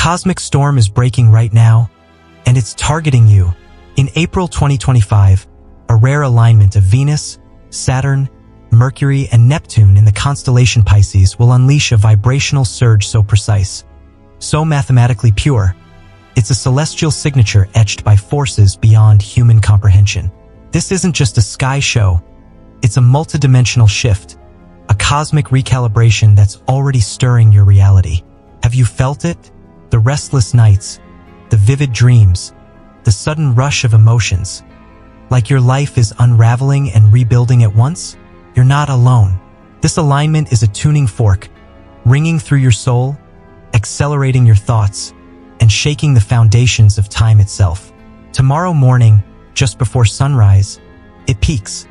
cosmic storm is breaking right now, and it's targeting you. In April 2025, a rare alignment of Venus, Saturn, Mercury, and Neptune in the constellation Pisces will unleash a vibrational surge so precise, so mathematically pure. It's a celestial signature etched by forces beyond human comprehension. This isn't just a sky show. It's a multidimensional shift, a cosmic recalibration that's already stirring your reality. Have you felt it? The restless nights, the vivid dreams, the sudden rush of emotions. Like your life is unraveling and rebuilding at once? You're not alone. This alignment is a tuning fork, ringing through your soul, accelerating your thoughts, and shaking the foundations of time itself. Tomorrow morning, just before sunrise, it peaks.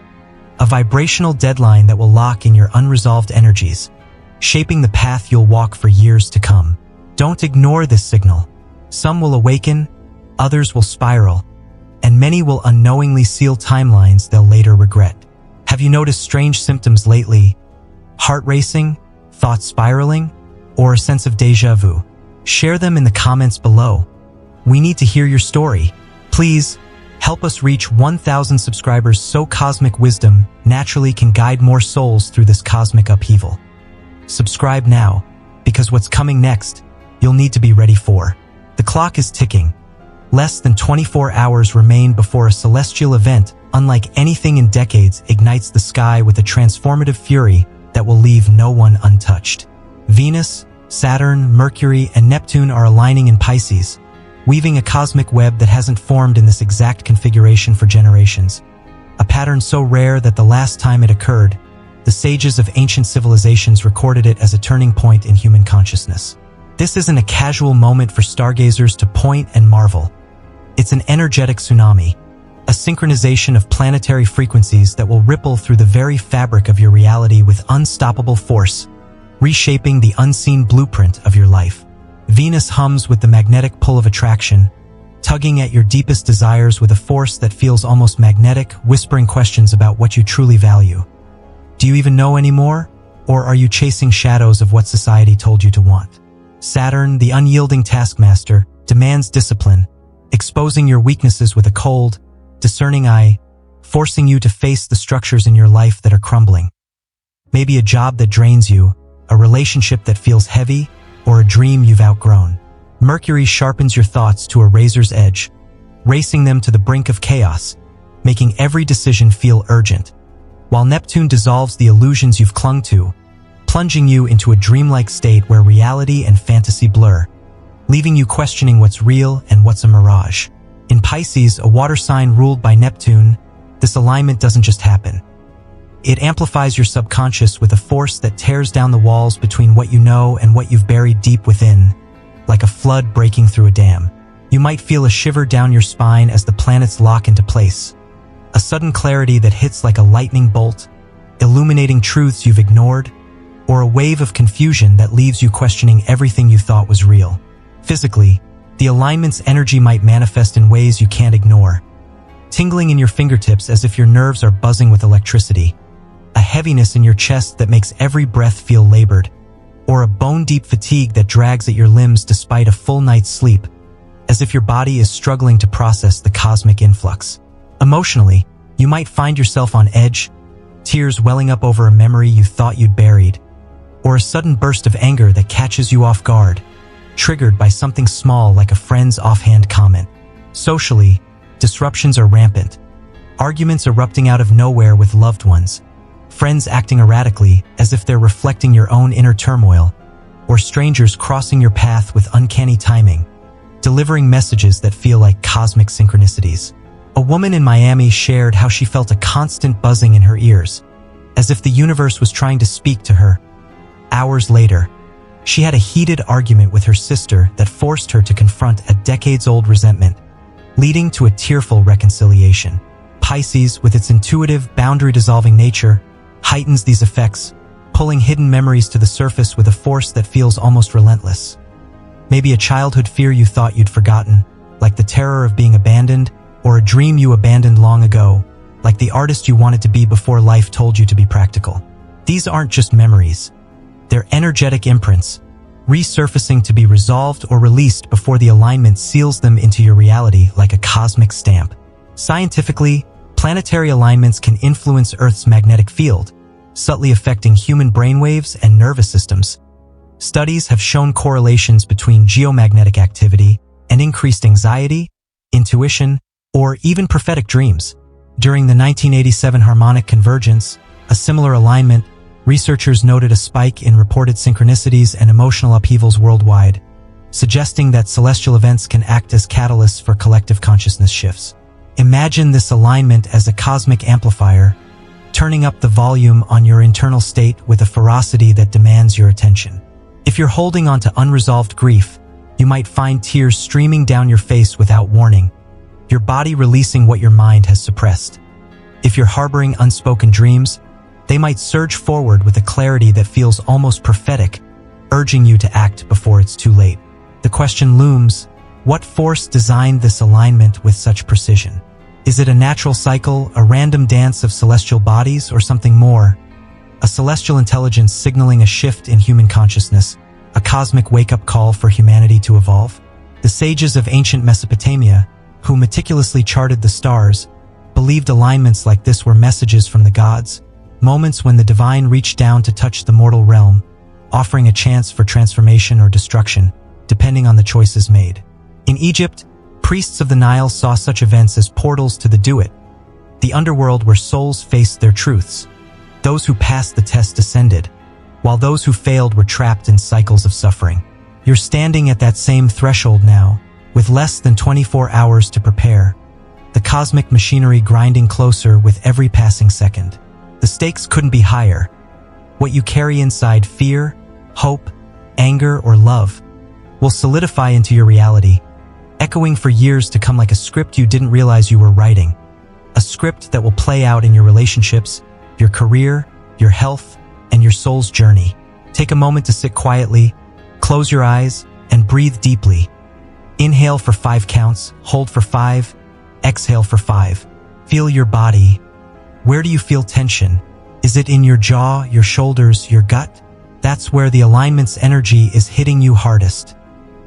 A vibrational deadline that will lock in your unresolved energies, shaping the path you'll walk for years to come. Don't ignore this signal. Some will awaken, others will spiral, and many will unknowingly seal timelines they'll later regret. Have you noticed strange symptoms lately? Heart racing, thoughts spiraling, or a sense of déjà vu? Share them in the comments below. We need to hear your story. Please, help us reach 1,000 subscribers so cosmic wisdom naturally can guide more souls through this cosmic upheaval. Subscribe now, because what's coming next, you'll need to be ready for. The clock is ticking. Less than 24 hours remain before a celestial event unlike anything in decades ignites the sky with a transformative fury that will leave no one untouched. Venus, Saturn, Mercury, and Neptune are aligning in Pisces, weaving a cosmic web that hasn't formed in this exact configuration for generations. A pattern so rare that the last time it occurred, the sages of ancient civilizations recorded it as a turning point in human consciousness. This isn't a casual moment for stargazers to point and marvel. It's an energetic tsunami, a synchronization of planetary frequencies that will ripple through the very fabric of your reality with unstoppable force, reshaping the unseen blueprint of your life. Venus hums with the magnetic pull of attraction, tugging at your deepest desires with a force that feels almost magnetic, whispering questions about what you truly value. Do you even know anymore? Or are you chasing shadows of what society told you to want? Saturn, the unyielding taskmaster, demands discipline, exposing your weaknesses with a cold, discerning eye, forcing you to face the structures in your life that are crumbling. Maybe a job that drains you, a relationship that feels heavy, or a dream you've outgrown. Mercury sharpens your thoughts to a razor's edge, racing them to the brink of chaos, making every decision feel urgent, while Neptune dissolves the illusions you've clung to, plunging you into a dreamlike state where reality and fantasy blur, leaving you questioning what's real and what's a mirage. In Pisces, a water sign ruled by Neptune, this alignment doesn't just happen. It amplifies your subconscious with a force that tears down the walls between what you know and what you've buried deep within, like a flood breaking through a dam. You might feel a shiver down your spine as the planets lock into place, a sudden clarity that hits like a lightning bolt, illuminating truths you've ignored, or a wave of confusion that leaves you questioning everything you thought was real. Physically, the alignment's energy might manifest in ways you can't ignore, tingling in your fingertips as if your nerves are buzzing with electricity, a heaviness in your chest that makes every breath feel labored, or a bone-deep fatigue that drags at your limbs despite a full night's sleep, as if your body is struggling to process the cosmic influx. Emotionally, you might find yourself on edge, tears welling up over a memory you thought you'd buried, or a sudden burst of anger that catches you off guard, triggered by something small like a friend's offhand comment. Socially, disruptions are rampant. Arguments erupting out of nowhere with loved ones, friends acting erratically as if they're reflecting your own inner turmoil, or strangers crossing your path with uncanny timing, delivering messages that feel like cosmic synchronicities. A woman in Miami shared how she felt a constant buzzing in her ears, as if the universe was trying to speak to her. Hours later, she had a heated argument with her sister that forced her to confront a decades-old resentment, leading to a tearful reconciliation. Pisces, with its intuitive, boundary-dissolving nature, heightens these effects, pulling hidden memories to the surface with a force that feels almost relentless. Maybe a childhood fear you thought you'd forgotten, like the terror of being abandoned, or a dream you abandoned long ago, like the artist you wanted to be before life told you to be practical. These aren't just memories. They're energetic imprints, resurfacing to be resolved or released before the alignment seals them into your reality like a cosmic stamp. Scientifically, planetary alignments can influence Earth's magnetic field, subtly affecting human brainwaves and nervous systems. Studies have shown correlations between geomagnetic activity and increased anxiety, intuition, or even prophetic dreams. During the 1987 harmonic convergence, a similar alignment, researchers noted a spike in reported synchronicities and emotional upheavals worldwide, suggesting that celestial events can act as catalysts for collective consciousness shifts. Imagine this alignment as a cosmic amplifier, turning up the volume on your internal state with a ferocity that demands your attention. If you're holding on to unresolved grief, you might find tears streaming down your face without warning, your body releasing what your mind has suppressed. If you're harboring unspoken dreams, they might surge forward with a clarity that feels almost prophetic, urging you to act before it's too late. The question looms, what force designed this alignment with such precision? Is it a natural cycle, a random dance of celestial bodies, or something more? A celestial intelligence signaling a shift in human consciousness, a cosmic wake-up call for humanity to evolve? The sages of ancient Mesopotamia, who meticulously charted the stars, believed alignments like this were messages from the gods, moments when the divine reached down to touch the mortal realm, offering a chance for transformation or destruction, depending on the choices made. In Egypt, priests of the Nile saw such events as portals to the Duat, the underworld where souls faced their truths. Those who passed the test ascended, while those who failed were trapped in cycles of suffering. You're standing at that same threshold now, with less than 24 hours to prepare, the cosmic machinery grinding closer with every passing second. The stakes couldn't be higher. What you carry inside, fear, hope, anger, or love, will solidify into your reality, echoing for years to come like a script you didn't realize you were writing. A script that will play out in your relationships, your career, your health, and your soul's journey. Take a moment to sit quietly, close your eyes, and breathe deeply. Inhale for 5 counts, hold for 5, exhale for 5. Feel your body. Where do you feel tension? Is it in your jaw, your shoulders, your gut? That's where the alignment's energy is hitting you hardest,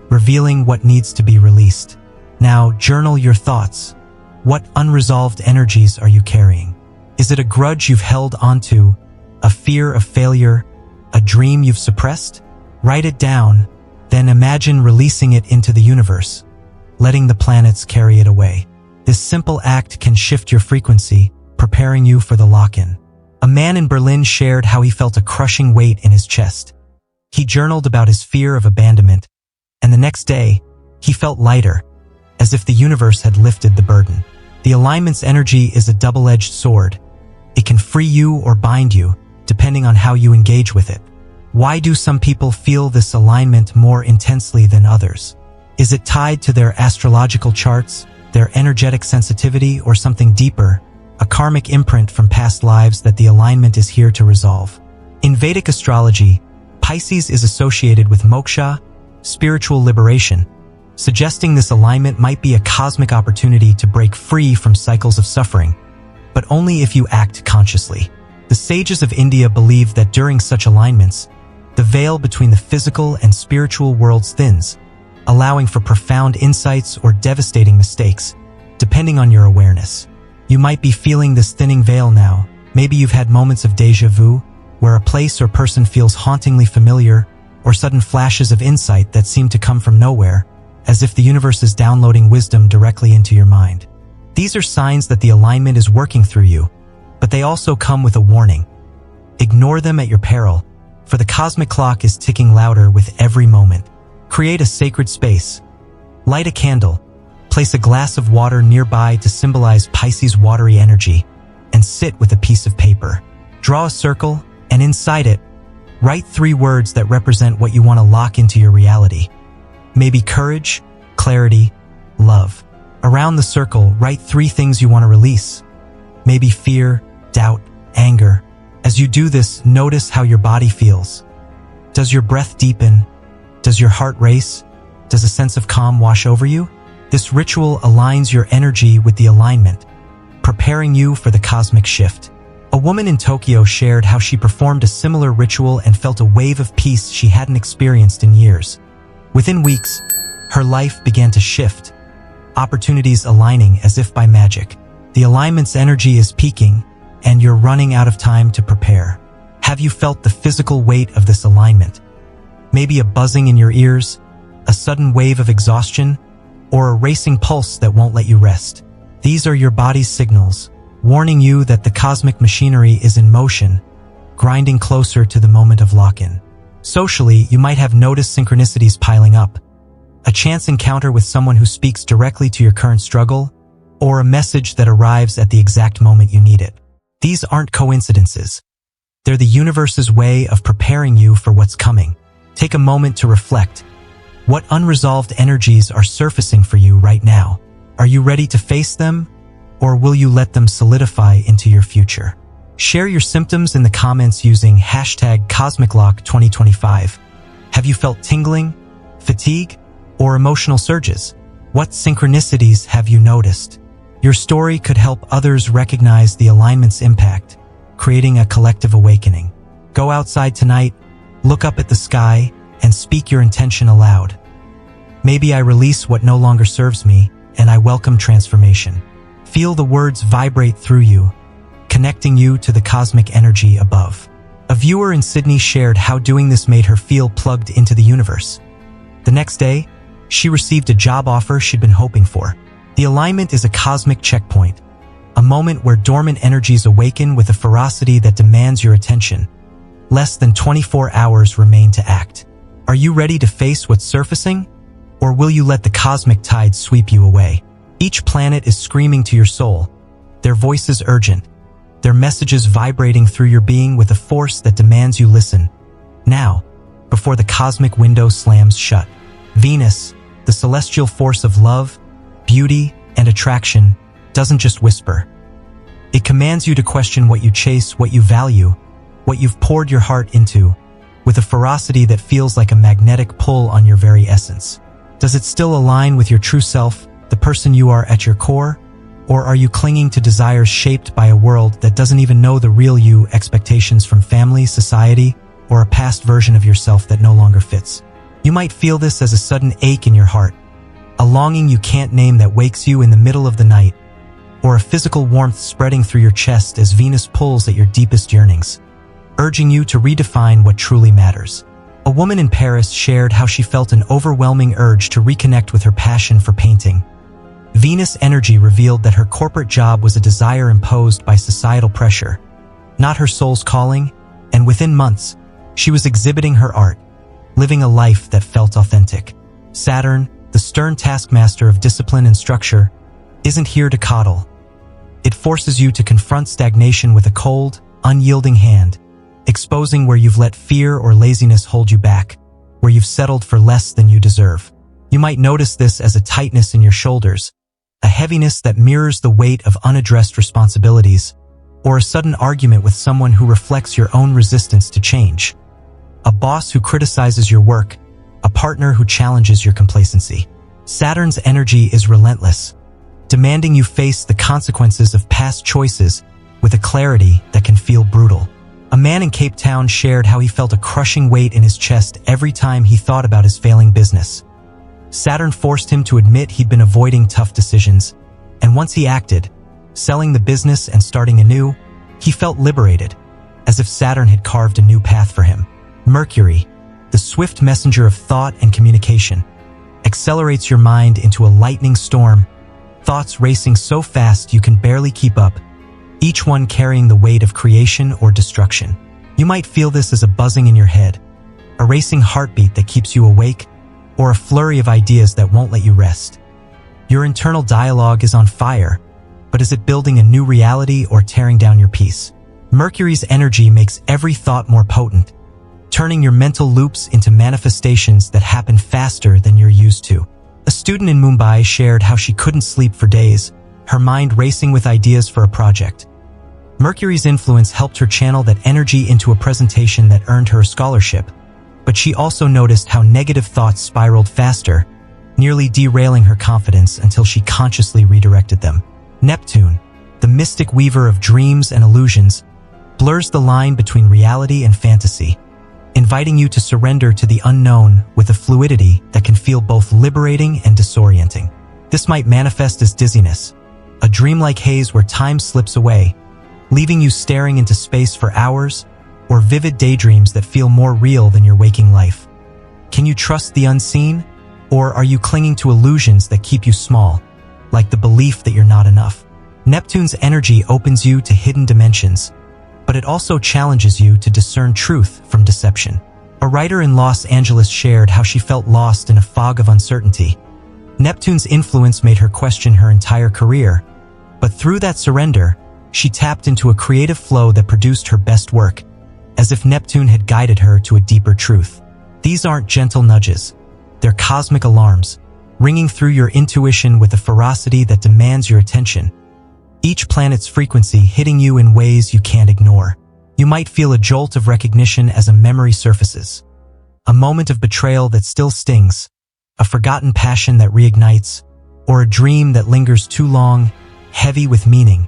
revealing what needs to be released. Now, journal your thoughts. What unresolved energies are you carrying? Is it a grudge you've held onto, a fear of failure, a dream you've suppressed? Write it down, then imagine releasing it into the universe, letting the planets carry it away. This simple act can shift your frequency, preparing you for the lock-in. A man in Berlin shared how he felt a crushing weight in his chest. He journaled about his fear of abandonment, and the next day, he felt lighter, as if the universe had lifted the burden. The alignment's energy is a double-edged sword. It can free you or bind you, depending on how you engage with it. Why do some people feel this alignment more intensely than others? Is it tied to their astrological charts, their energetic sensitivity, or something deeper, a karmic imprint from past lives that the alignment is here to resolve? In Vedic astrology, Pisces is associated with moksha, spiritual liberation, suggesting this alignment might be a cosmic opportunity to break free from cycles of suffering, but only if you act consciously. The sages of India believe that during such alignments, the veil between the physical and spiritual worlds thins, allowing for profound insights or devastating mistakes, depending on your awareness. You might be feeling this thinning veil now. Maybe you've had moments of déjà vu, where a place or person feels hauntingly familiar, or sudden flashes of insight that seem to come from nowhere, as if the universe is downloading wisdom directly into your mind. These are signs that the alignment is working through you, but they also come with a warning. Ignore them at your peril, for the cosmic clock is ticking louder with every moment. Create a sacred space. Light a candle. Place a glass of water nearby to symbolize Pisces' watery energy, and sit with a piece of paper. Draw a circle, and inside it, write 3 words that represent what you want to lock into your reality. Maybe courage, clarity, love. Around the circle, write 3 things you want to release. Maybe fear, doubt, anger. As you do this, notice how your body feels. Does your breath deepen? Does your heart race? Does a sense of calm wash over you? This ritual aligns your energy with the alignment, preparing you for the cosmic shift. A woman in Tokyo shared how she performed a similar ritual and felt a wave of peace she hadn't experienced in years. Within weeks, her life began to shift, opportunities aligning as if by magic. The alignment's energy is peaking, and you're running out of time to prepare. Have you felt the physical weight of this alignment? Maybe a buzzing in your ears, a sudden wave of exhaustion, or a racing pulse that won't let you rest. These are your body's signals, warning you that the cosmic machinery is in motion, grinding closer to the moment of lock-in. Socially, you might have noticed synchronicities piling up. A chance encounter with someone who speaks directly to your current struggle, or a message that arrives at the exact moment you need it. These aren't coincidences. They're the universe's way of preparing you for what's coming. Take a moment to reflect. What unresolved energies are surfacing for you right now? Are you ready to face them, or will you let them solidify into your future? Share your symptoms in the comments using #CosmicLock2025. Have you felt tingling, fatigue, or emotional surges? What synchronicities have you noticed? Your story could help others recognize the alignment's impact, creating a collective awakening. Go outside tonight, look up at the sky, and speak your intention aloud. Maybe I release what no longer serves me, and I welcome transformation. Feel the words vibrate through you, connecting you to the cosmic energy above. A viewer in Sydney shared how doing this made her feel plugged into the universe. The next day, she received a job offer she'd been hoping for. The alignment is a cosmic checkpoint, a moment where dormant energies awaken with a ferocity that demands your attention. Less than 24 hours remain to act. Are you ready to face what's surfacing? Or will you let the cosmic tide sweep you away? Each planet is screaming to your soul, their voices urgent, their messages vibrating through your being with a force that demands you listen. Now, before the cosmic window slams shut, Venus, the celestial force of love, beauty, and attraction, doesn't just whisper. It commands you to question what you chase, what you value, what you've poured your heart into, with a ferocity that feels like a magnetic pull on your very essence. Does it still align with your true self, the person you are at your core? Or are you clinging to desires shaped by a world that doesn't even know the real you, expectations from family, society, or a past version of yourself that no longer fits? You might feel this as a sudden ache in your heart, a longing you can't name that wakes you in the middle of the night, or a physical warmth spreading through your chest as Venus pulls at your deepest yearnings, urging you to redefine what truly matters. A woman in Paris shared how she felt an overwhelming urge to reconnect with her passion for painting. Venus energy revealed that her corporate job was a desire imposed by societal pressure, not her soul's calling, and within months, she was exhibiting her art, living a life that felt authentic. Saturn, the stern taskmaster of discipline and structure, isn't here to coddle. It forces you to confront stagnation with a cold, unyielding hand, exposing where you've let fear or laziness hold you back, where you've settled for less than you deserve. You might notice this as a tightness in your shoulders, a heaviness that mirrors the weight of unaddressed responsibilities, or a sudden argument with someone who reflects your own resistance to change. A boss who criticizes your work, a partner who challenges your complacency. Saturn's energy is relentless, demanding you face the consequences of past choices with a clarity that can feel brutal. A man in Cape Town shared how he felt a crushing weight in his chest every time he thought about his failing business. Saturn forced him to admit he'd been avoiding tough decisions, and once he acted, selling the business and starting anew, he felt liberated, as if Saturn had carved a new path for him. Mercury, the swift messenger of thought and communication, accelerates your mind into a lightning storm, thoughts racing so fast you can barely keep up, each one carrying the weight of creation or destruction. You might feel this as a buzzing in your head, a racing heartbeat that keeps you awake, or a flurry of ideas that won't let you rest. Your internal dialogue is on fire, but is it building a new reality or tearing down your peace? Mercury's energy makes every thought more potent, turning your mental loops into manifestations that happen faster than you're used to. A student in Mumbai shared how she couldn't sleep for days, her mind racing with ideas for a project. Mercury's influence helped her channel that energy into a presentation that earned her a scholarship, but she also noticed how negative thoughts spiraled faster, nearly derailing her confidence until she consciously redirected them. Neptune, the mystic weaver of dreams and illusions, blurs the line between reality and fantasy, inviting you to surrender to the unknown with a fluidity that can feel both liberating and disorienting. This might manifest as dizziness, a dreamlike haze where time slips away, leaving you staring into space for hours, or vivid daydreams that feel more real than your waking life. Can you trust the unseen, or are you clinging to illusions that keep you small, like the belief that you're not enough? Neptune's energy opens you to hidden dimensions, but it also challenges you to discern truth from deception. A writer in Los Angeles shared how she felt lost in a fog of uncertainty. Neptune's influence made her question her entire career, but through that surrender, she tapped into a creative flow that produced her best work, as if Neptune had guided her to a deeper truth. These aren't gentle nudges, they're cosmic alarms, ringing through your intuition with a ferocity that demands your attention. Each planet's frequency hitting you in ways you can't ignore. You might feel a jolt of recognition as a memory surfaces, a moment of betrayal that still stings, a forgotten passion that reignites, or a dream that lingers too long, heavy with meaning,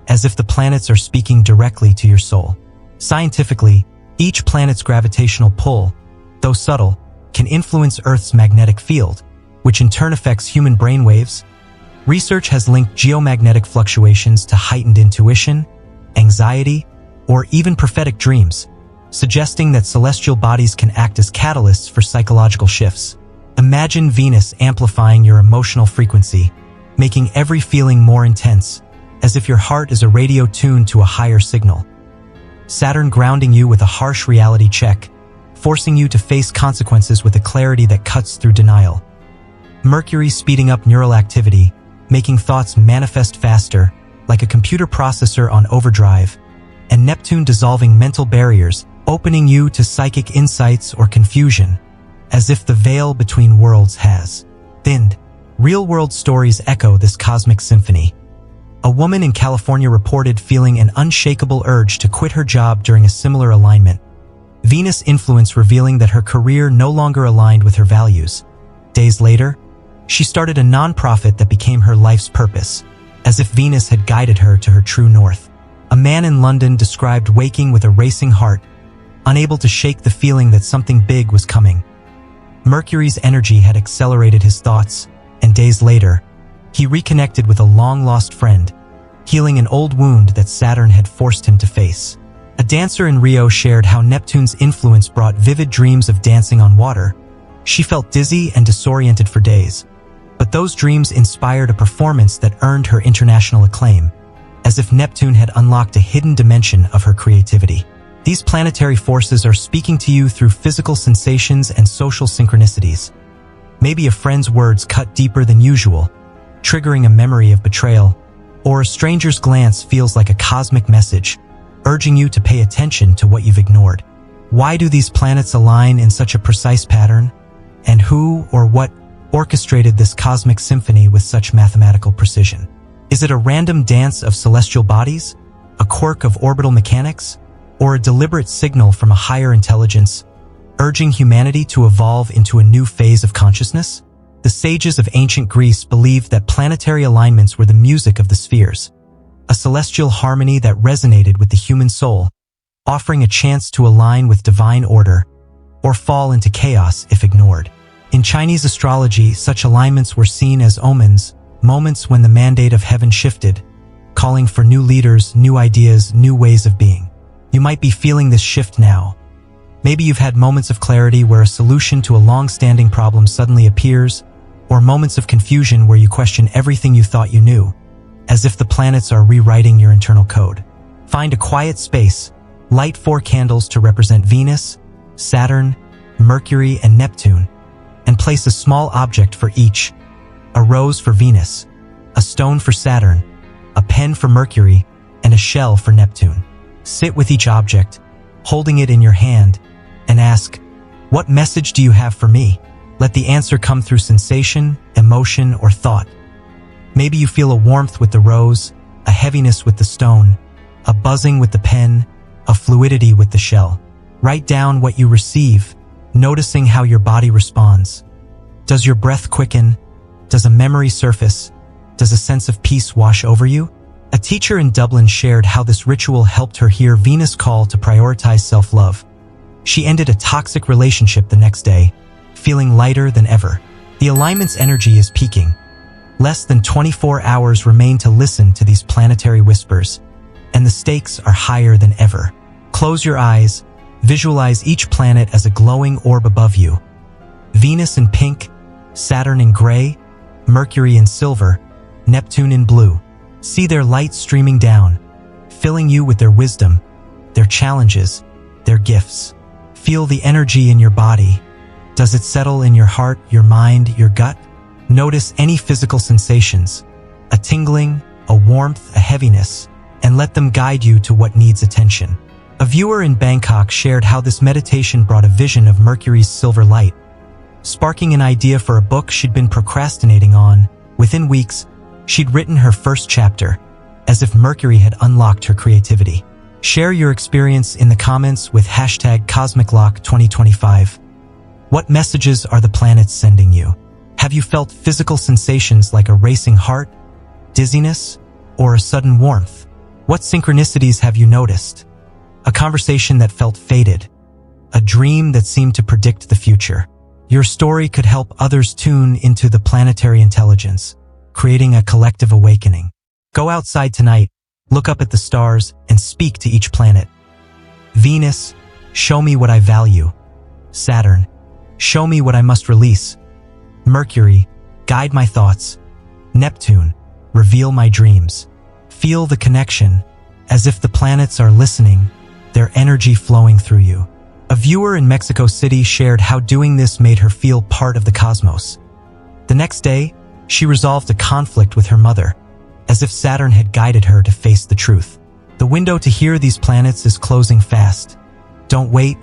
as if the planets are speaking directly to your soul. Scientifically, each planet's gravitational pull, though subtle, can influence Earth's magnetic field, which in turn affects human brainwaves. Research has linked geomagnetic fluctuations to heightened intuition, anxiety, or even prophetic dreams, suggesting that celestial bodies can act as catalysts for psychological shifts. Imagine Venus amplifying your emotional frequency, making every feeling more intense, as if your heart is a radio tuned to a higher signal. Saturn grounding you with a harsh reality check, forcing you to face consequences with a clarity that cuts through denial. Mercury speeding up neural activity, making thoughts manifest faster, like a computer processor on overdrive, and Neptune dissolving mental barriers, opening you to psychic insights or confusion, as if the veil between worlds has thinned. Real-world stories echo this cosmic symphony. A woman in California reported feeling an unshakable urge to quit her job during a similar alignment. Venus influence revealing that her career no longer aligned with her values. Days later, she started a nonprofit that became her life's purpose, as if Venus had guided her to her true north. A man in London described waking with a racing heart, unable to shake the feeling that something big was coming. Mercury's energy had accelerated his thoughts, and days later, he reconnected with a long-lost friend, healing an old wound that Saturn had forced him to face. A dancer in Rio shared how Neptune's influence brought vivid dreams of dancing on water. She felt dizzy and disoriented for days, but those dreams inspired a performance that earned her international acclaim, as if Neptune had unlocked a hidden dimension of her creativity. These planetary forces are speaking to you through physical sensations and social synchronicities. Maybe a friend's words cut deeper than usual, triggering a memory of betrayal, or a stranger's glance feels like a cosmic message, urging you to pay attention to what you've ignored. Why do these planets align in such a precise pattern? And who or what orchestrated this cosmic symphony with such mathematical precision? Is it a random dance of celestial bodies, a quirk of orbital mechanics, or a deliberate signal from a higher intelligence, urging humanity to evolve into a new phase of consciousness? The sages of ancient Greece believed that planetary alignments were the music of the spheres, a celestial harmony that resonated with the human soul, offering a chance to align with divine order or fall into chaos if ignored. In Chinese astrology, such alignments were seen as omens, moments when the mandate of heaven shifted, calling for new leaders, new ideas, new ways of being. You might be feeling this shift now. Maybe you've had moments of clarity where a solution to a long-standing problem suddenly appears, or moments of confusion where you question everything you thought you knew, as if the planets are rewriting your internal code. Find a quiet space, light 4 candles to represent Venus, Saturn, Mercury, and Neptune, and place a small object for each: a rose for Venus, a stone for Saturn, a pen for Mercury, and a shell for Neptune. Sit with each object, holding it in your hand, and ask, "What message do you have for me?" Let the answer come through sensation, emotion, or thought. Maybe you feel a warmth with the rose, a heaviness with the stone, a buzzing with the pen, a fluidity with the shell. Write down what you receive, noticing how your body responds. Does your breath quicken? Does a memory surface? Does a sense of peace wash over you? A teacher in Dublin shared how this ritual helped her hear Venus' call to prioritize self-love. She ended a toxic relationship the next day, feeling lighter than ever. The alignment's energy is peaking. Less than 24 hours remain to listen to these planetary whispers, and the stakes are higher than ever. Close your eyes, visualize each planet as a glowing orb above you. Venus in pink, Saturn in gray, Mercury in silver, Neptune in blue. See their light streaming down, filling you with their wisdom, their challenges, their gifts. Feel the energy in your body. Does it settle in your heart, your mind, your gut? Notice any physical sensations, a tingling, a warmth, a heaviness, and let them guide you to what needs attention. A viewer in Bangkok shared how this meditation brought a vision of Mercury's silver light, sparking an idea for a book she'd been procrastinating on. Within weeks, she'd written her first chapter, as if Mercury had unlocked her creativity. Share your experience in the comments with #CosmicLock2025. What messages are the planets sending you? Have you felt physical sensations like a racing heart, dizziness, or a sudden warmth? What synchronicities have you noticed? A conversation that felt fated, a dream that seemed to predict the future. Your story could help others tune into the planetary intelligence, creating a collective awakening. Go outside tonight, look up at the stars, and speak to each planet. Venus, show me what I value. Saturn, show me what I must release. Mercury, guide my thoughts. Neptune, reveal my dreams. Feel the connection, as if the planets are listening, their energy flowing through you. A viewer in Mexico City shared how doing this made her feel part of the cosmos. The next day, she resolved a conflict with her mother, as if Saturn had guided her to face the truth. The window to hear these planets is closing fast. Don't wait,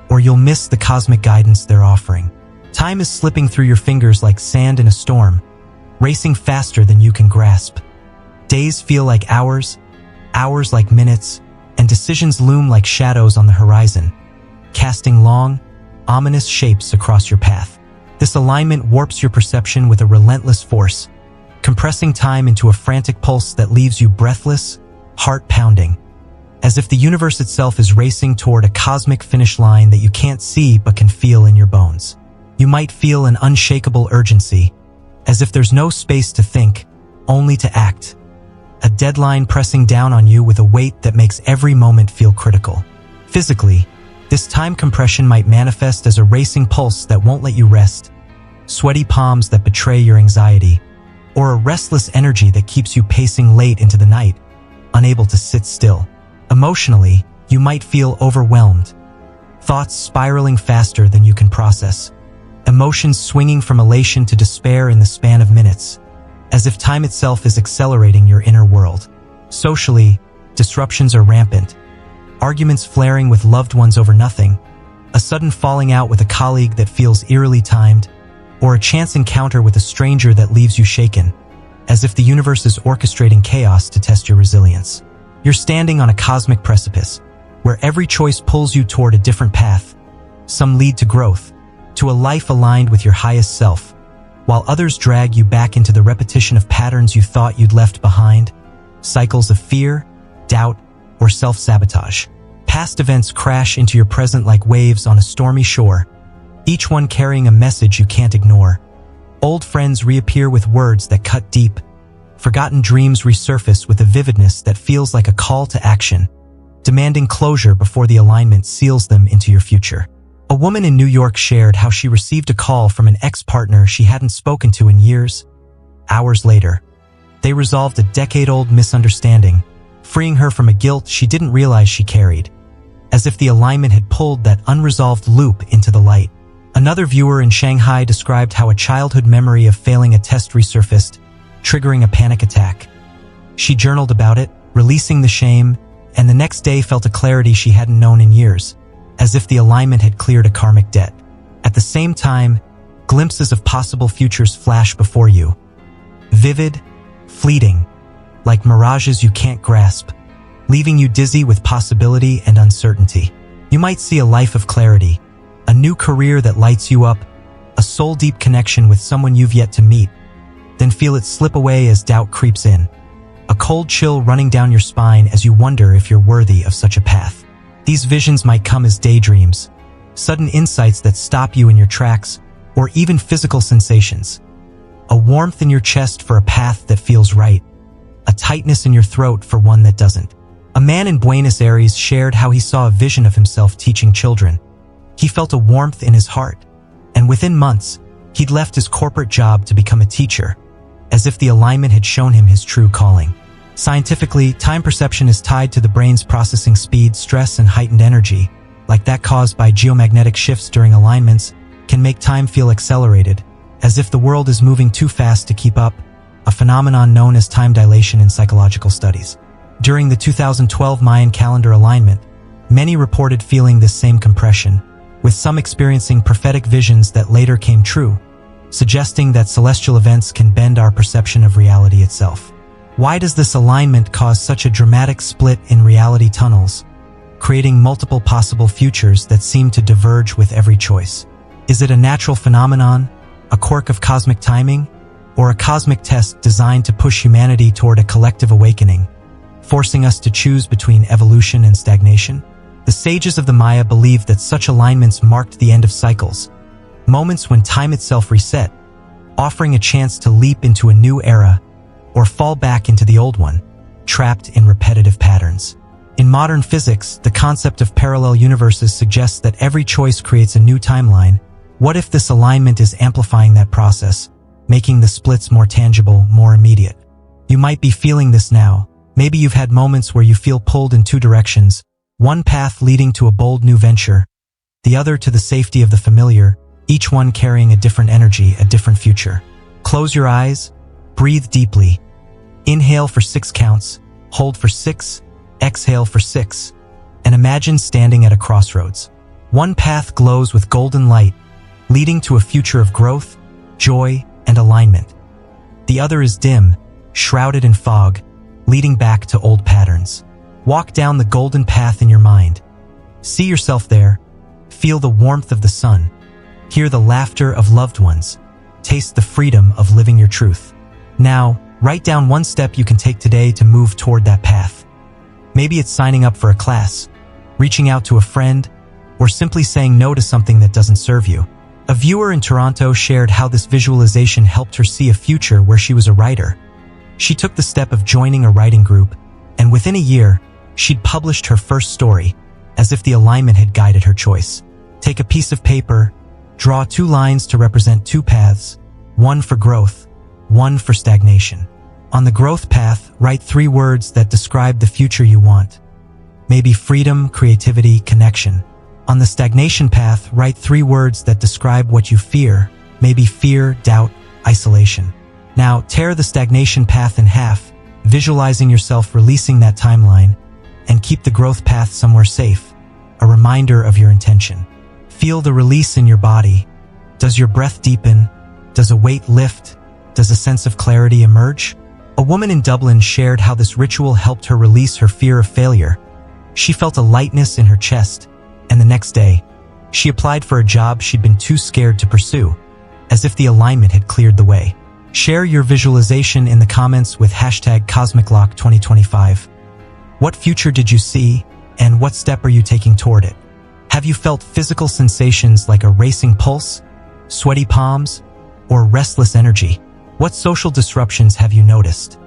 or you'll miss the cosmic guidance they're offering. Time is slipping through your fingers like sand in a storm, racing faster than you can grasp. Days feel like hours, hours like minutes, and decisions loom like shadows on the horizon, casting long, ominous shapes across your path. This alignment warps your perception with a relentless force, compressing time into a frantic pulse that leaves you breathless, heart-pounding, as if the universe itself is racing toward a cosmic finish line that you can't see but can feel in your bones. You might feel an unshakable urgency, as if there's no space to think, only to act. A deadline pressing down on you with a weight that makes every moment feel critical. Physically, this time compression might manifest as a racing pulse that won't let you rest, sweaty palms that betray your anxiety, or a restless energy that keeps you pacing late into the night, unable to sit still. Emotionally, you might feel overwhelmed, thoughts spiraling faster than you can process, emotions swinging from elation to despair in the span of minutes, as if time itself is accelerating your inner world. Socially, disruptions are rampant, arguments flaring with loved ones over nothing, a sudden falling out with a colleague that feels eerily timed, or a chance encounter with a stranger that leaves you shaken, as if the universe is orchestrating chaos to test your resilience. You're standing on a cosmic precipice, where every choice pulls you toward a different path. Some lead to growth, to a life aligned with your highest self, while others drag you back into the repetition of patterns you thought you'd left behind, cycles of fear, doubt, or self-sabotage. Past events crash into your present like waves on a stormy shore, each one carrying a message you can't ignore. Old friends reappear with words that cut deep. Forgotten dreams resurface with a vividness that feels like a call to action, demanding closure before the alignment seals them into your future. A woman in New York shared how she received a call from an ex-partner she hadn't spoken to in years. Hours later, they resolved a decade-old misunderstanding, freeing her from a guilt she didn't realize she carried, as if the alignment had pulled that unresolved loop into the light. Another viewer in Shanghai described how a childhood memory of failing a test resurfaced, triggering a panic attack. She journaled about it, releasing the shame, and the next day felt a clarity she hadn't known in years, as if the alignment had cleared a karmic debt. At the same time, glimpses of possible futures flash before you. Vivid, fleeting, like mirages you can't grasp, leaving you dizzy with possibility and uncertainty. You might see a life of clarity, a new career that lights you up, a soul-deep connection with someone you've yet to meet, then feel it slip away as doubt creeps in. a cold chill running down your spine as you wonder if you're worthy of such a path. These visions might come as daydreams, sudden insights that stop you in your tracks, or even physical sensations. A warmth in your chest for a path that feels right, a tightness in your throat for one that doesn't. A man in Buenos Aires shared how he saw a vision of himself teaching children. He felt a warmth in his heart, and within months, he'd left his corporate job to become a teacher, as if the alignment had shown him his true calling. Scientifically, time perception is tied to the brain's processing speed, stress, and heightened energy, like that caused by geomagnetic shifts during alignments, can make time feel accelerated, as if the world is moving too fast to keep up, a phenomenon known as time dilation in psychological studies. During the 2012 Mayan calendar alignment, many reported feeling this same compression, with some experiencing prophetic visions that later came true, suggesting that celestial events can bend our perception of reality itself. Why does this alignment cause such a dramatic split in reality tunnels, creating multiple possible futures that seem to diverge with every choice? Is it a natural phenomenon, a quirk of cosmic timing, or a cosmic test designed to push humanity toward a collective awakening, forcing us to choose between evolution and stagnation? The sages of the Maya believed that such alignments marked the end of cycles, moments when time itself reset, offering a chance to leap into a new era or fall back into the old one, trapped in repetitive patterns. In modern physics, the concept of parallel universes suggests that every choice creates a new timeline. What if this alignment is amplifying that process, making the splits more tangible, more immediate? You might be feeling this now. Maybe you've had moments where you feel pulled in two directions, one path leading to a bold new venture, the other to the safety of the familiar, each one carrying a different energy, a different future. Close your eyes, breathe deeply. Inhale for 6 counts, hold for 6, exhale for 6, and imagine standing at a crossroads. One path glows with golden light, leading to a future of growth, joy, and alignment. The other is dim, shrouded in fog, leading back to old patterns. Walk down the golden path in your mind. See yourself there. Feel the warmth of the sun. Hear the laughter of loved ones. Taste the freedom of living your truth. Now, write down one step you can take today to move toward that path. Maybe it's signing up for a class, reaching out to a friend, or simply saying no to something that doesn't serve you. A viewer in Toronto shared how this visualization helped her see a future where she was a writer. She took the step of joining a writing group, and within a year, she'd published her first story, as if the alignment had guided her choice. Take a piece of paper, draw 2 lines to represent 2 paths, one for growth, one for stagnation. On the growth path, write 3 words that describe the future you want. Maybe freedom, creativity, connection. On the stagnation path, write 3 words that describe what you fear. Maybe fear, doubt, isolation. Now, tear the stagnation path in half, visualizing yourself releasing that timeline, and keep the growth path somewhere safe, a reminder of your intention. Feel the release in your body. Does your breath deepen? Does a weight lift? Does a sense of clarity emerge? A woman in Dublin shared how this ritual helped her release her fear of failure. She felt a lightness in her chest, and the next day, she applied for a job she'd been too scared to pursue, as if the alignment had cleared the way. Share your visualization in the comments with #CosmicLock2025. What future did you see, and what step are you taking toward it? Have you felt physical sensations like a racing pulse, sweaty palms, or restless energy? What social disruptions have you noticed?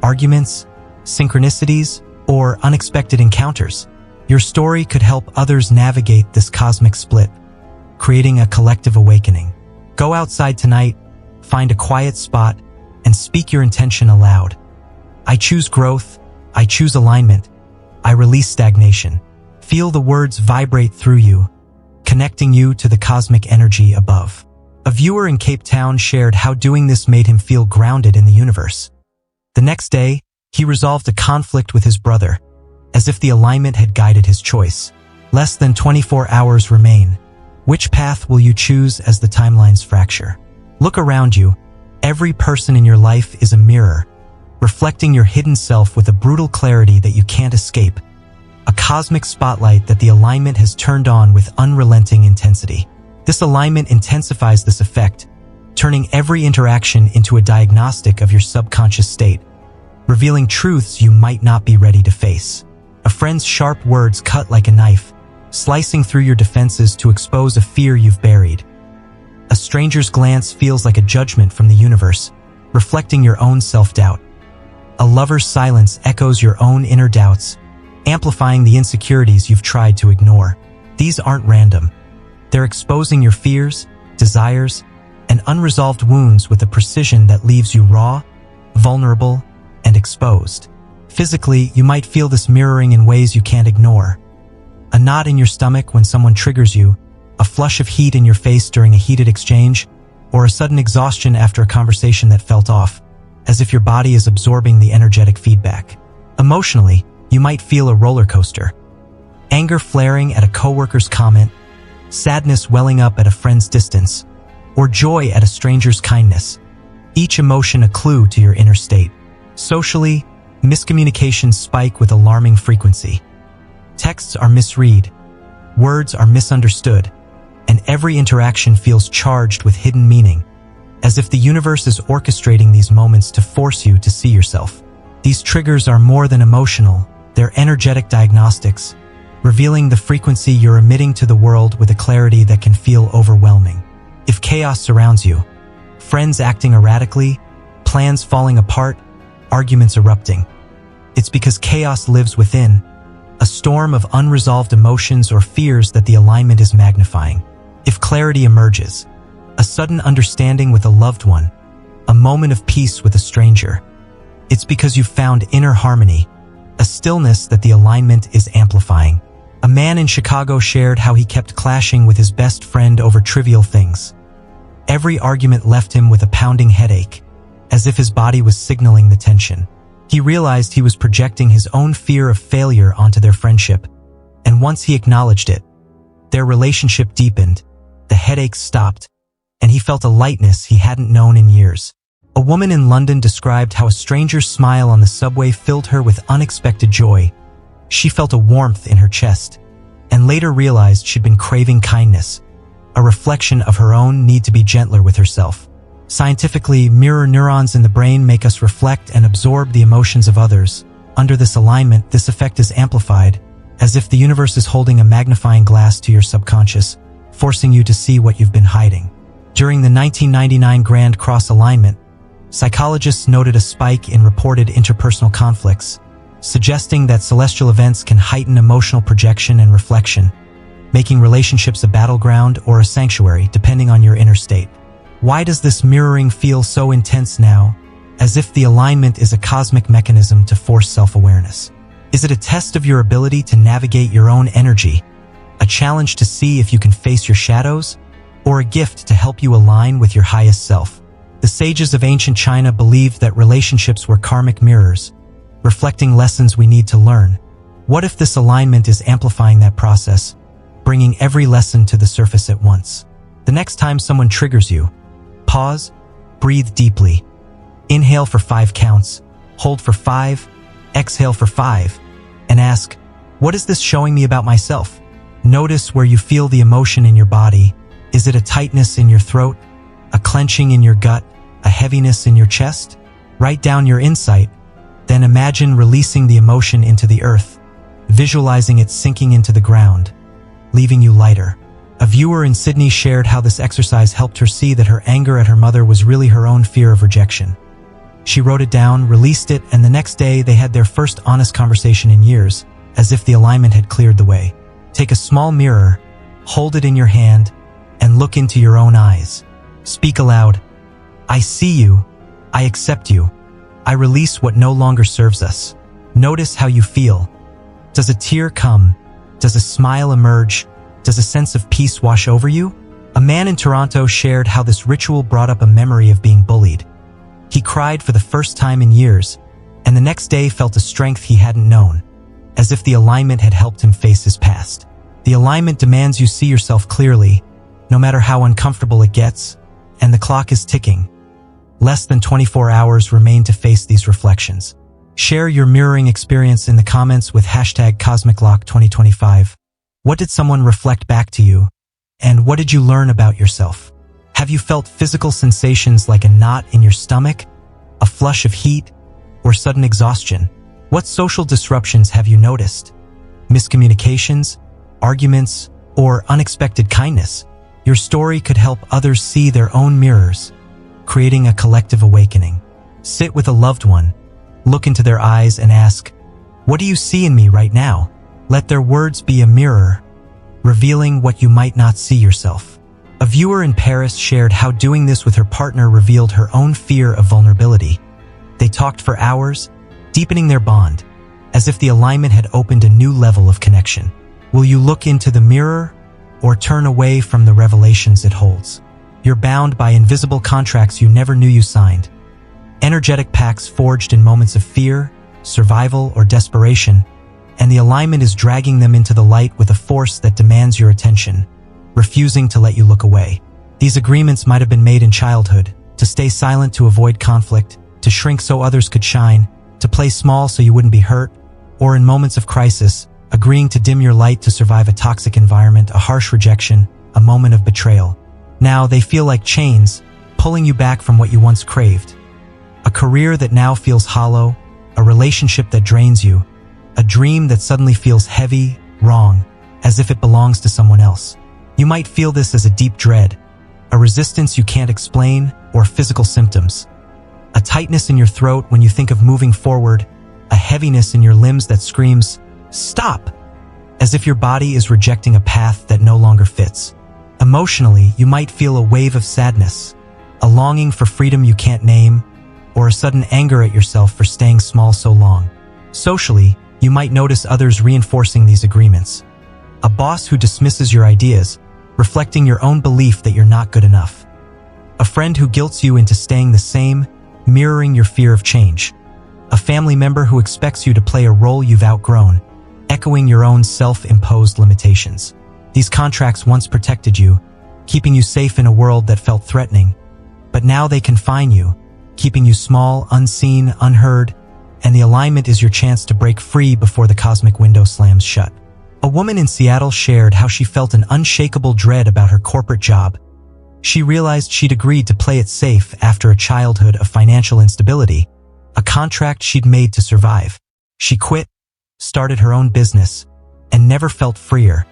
Arguments, synchronicities, or unexpected encounters? Your story could help others navigate this cosmic split, creating a collective awakening. Go outside tonight, find a quiet spot, and speak your intention aloud. I choose growth, I choose alignment, I release stagnation. Feel the words vibrate through you, connecting you to the cosmic energy above. A viewer in Cape Town shared how doing this made him feel grounded in the universe. The next day, he resolved a conflict with his brother, as if the alignment had guided his choice. Less than 24 hours remain. Which path will you choose as the timelines fracture? Look around you. Every person in your life is a mirror, reflecting your hidden self with a brutal clarity that you can't escape. A cosmic spotlight that the alignment has turned on with unrelenting intensity. This alignment intensifies this effect, turning every interaction into a diagnostic of your subconscious state. revealing truths you might not be ready to face. A friend's sharp words cut like a knife, slicing through your defenses to expose a fear you've buried. A stranger's glance feels like a judgment from the universe, reflecting your own self-doubt. A lover's silence echoes your own inner doubts, amplifying the insecurities you've tried to ignore. These aren't random. They're exposing your fears, desires, and unresolved wounds with a precision that leaves you raw, vulnerable, and exposed. Physically, you might feel this mirroring in ways you can't ignore. A knot in your stomach when someone triggers you, a flush of heat in your face during a heated exchange, or a sudden exhaustion after a conversation that felt off, as if your body is absorbing the energetic feedback. Emotionally, you might feel a roller coaster. Anger flaring at a coworker's comment, sadness welling up at a friend's distance, or joy at a stranger's kindness. Each emotion a clue to your inner state. Socially, miscommunications spike with alarming frequency. Texts are misread, words are misunderstood, and every interaction feels charged with hidden meaning, as if the universe is orchestrating these moments to force you to see yourself. These triggers are more than emotional, they're energetic diagnostics, revealing the frequency you're emitting to the world with a clarity that can feel overwhelming. If chaos surrounds you, friends acting erratically, plans falling apart, arguments erupting, it's because chaos lives within, a storm of unresolved emotions or fears that the alignment is magnifying. If clarity emerges, a sudden understanding with a loved one, a moment of peace with a stranger, it's because you've found inner harmony, a stillness that the alignment is amplifying. A man in Chicago shared how he kept clashing with his best friend over trivial things. Every argument left him with a pounding headache, as if his body was signaling the tension. He realized he was projecting his own fear of failure onto their friendship, and once he acknowledged it, their relationship deepened, the headaches stopped, and he felt a lightness he hadn't known in years. A woman in London described how a stranger's smile on the subway filled her with unexpected joy. She felt a warmth in her chest, and later realized she'd been craving kindness, a reflection of her own need to be gentler with herself. Scientifically, mirror neurons in the brain make us reflect and absorb the emotions of others. Under this alignment, this effect is amplified, as if the universe is holding a magnifying glass to your subconscious, forcing you to see what you've been hiding. During the 1999 Grand Cross alignment, psychologists noted a spike in reported interpersonal conflicts, suggesting that celestial events can heighten emotional projection and reflection, making relationships a battleground or a sanctuary depending on your inner state. Why does this mirroring feel so intense now, as if the alignment is a cosmic mechanism to force self-awareness? Is it a test of your ability to navigate your own energy, a challenge to see if you can face your shadows, or a gift to help you align with your highest self? The sages of ancient China believed that relationships were karmic mirrors, reflecting lessons we need to learn. What if this alignment is amplifying that process, bringing every lesson to the surface at once? The next time someone triggers you, pause, breathe deeply, inhale for 5 counts, hold for 5, exhale for 5, and ask, what is this showing me about myself? Notice where you feel the emotion in your body. Is it a tightness in your throat, a clenching in your gut, a heaviness in your chest? Write down your insight, then imagine releasing the emotion into the earth, visualizing it sinking into the ground, leaving you lighter. A viewer in Sydney shared how this exercise helped her see that her anger at her mother was really her own fear of rejection. She wrote it down, released it, and the next day they had their first honest conversation in years, as if the alignment had cleared the way. Take a small mirror, hold it in your hand, and look into your own eyes. Speak aloud. I see you. I accept you. I release what no longer serves us. Notice how you feel. Does a tear come? Does a smile emerge? Does a sense of peace wash over you? A man in Toronto shared how this ritual brought up a memory of being bullied. He cried for the first time in years, and the next day felt a strength he hadn't known, as if the alignment had helped him face his past. The alignment demands you see yourself clearly, no matter how uncomfortable it gets, and the clock is ticking. Less than 24 hours remain to face these reflections. Share your mirroring experience in the comments with #CosmicLock2025. What did someone reflect back to you? And what did you learn about yourself? Have you felt physical sensations like a knot in your stomach, a flush of heat, or sudden exhaustion? What social disruptions have you noticed? Miscommunications, arguments, or unexpected kindness? Your story could help others see their own mirrors, creating a collective awakening. Sit with a loved one, look into their eyes and ask, "What do you see in me right now?" Let their words be a mirror, revealing what you might not see yourself. A viewer in Paris shared how doing this with her partner revealed her own fear of vulnerability. They talked for hours, deepening their bond, as if the alignment had opened a new level of connection. Will you look into the mirror or turn away from the revelations it holds? You're bound by invisible contracts you never knew you signed. Energetic pacts forged in moments of fear, survival, or desperation, and the alignment is dragging them into the light with a force that demands your attention, refusing to let you look away. These agreements might have been made in childhood, to stay silent to avoid conflict, to shrink so others could shine, to play small so you wouldn't be hurt, or in moments of crisis, agreeing to dim your light to survive a toxic environment, a harsh rejection, a moment of betrayal. Now they feel like chains, pulling you back from what you once craved. A career that now feels hollow, a relationship that drains you, a dream that suddenly feels heavy, wrong, as if it belongs to someone else. You might feel this as a deep dread, a resistance you can't explain, or physical symptoms. A tightness in your throat when you think of moving forward, a heaviness in your limbs that screams, "Stop!" as if your body is rejecting a path that no longer fits. Emotionally, you might feel a wave of sadness, a longing for freedom you can't name, or a sudden anger at yourself for staying small so long. Socially, you might notice others reinforcing these agreements. A boss who dismisses your ideas, reflecting your own belief that you're not good enough. A friend who guilts you into staying the same, mirroring your fear of change. A family member who expects you to play a role you've outgrown, echoing your own self-imposed limitations. These contracts once protected you, keeping you safe in a world that felt threatening. But now they confine you, keeping you small, unseen, unheard, and the alignment is your chance to break free before the cosmic window slams shut. A woman in Seattle shared how she felt an unshakable dread about her corporate job. She realized she'd agreed to play it safe after a childhood of financial instability, a contract she'd made to survive. She quit, started her own business, and never felt freer.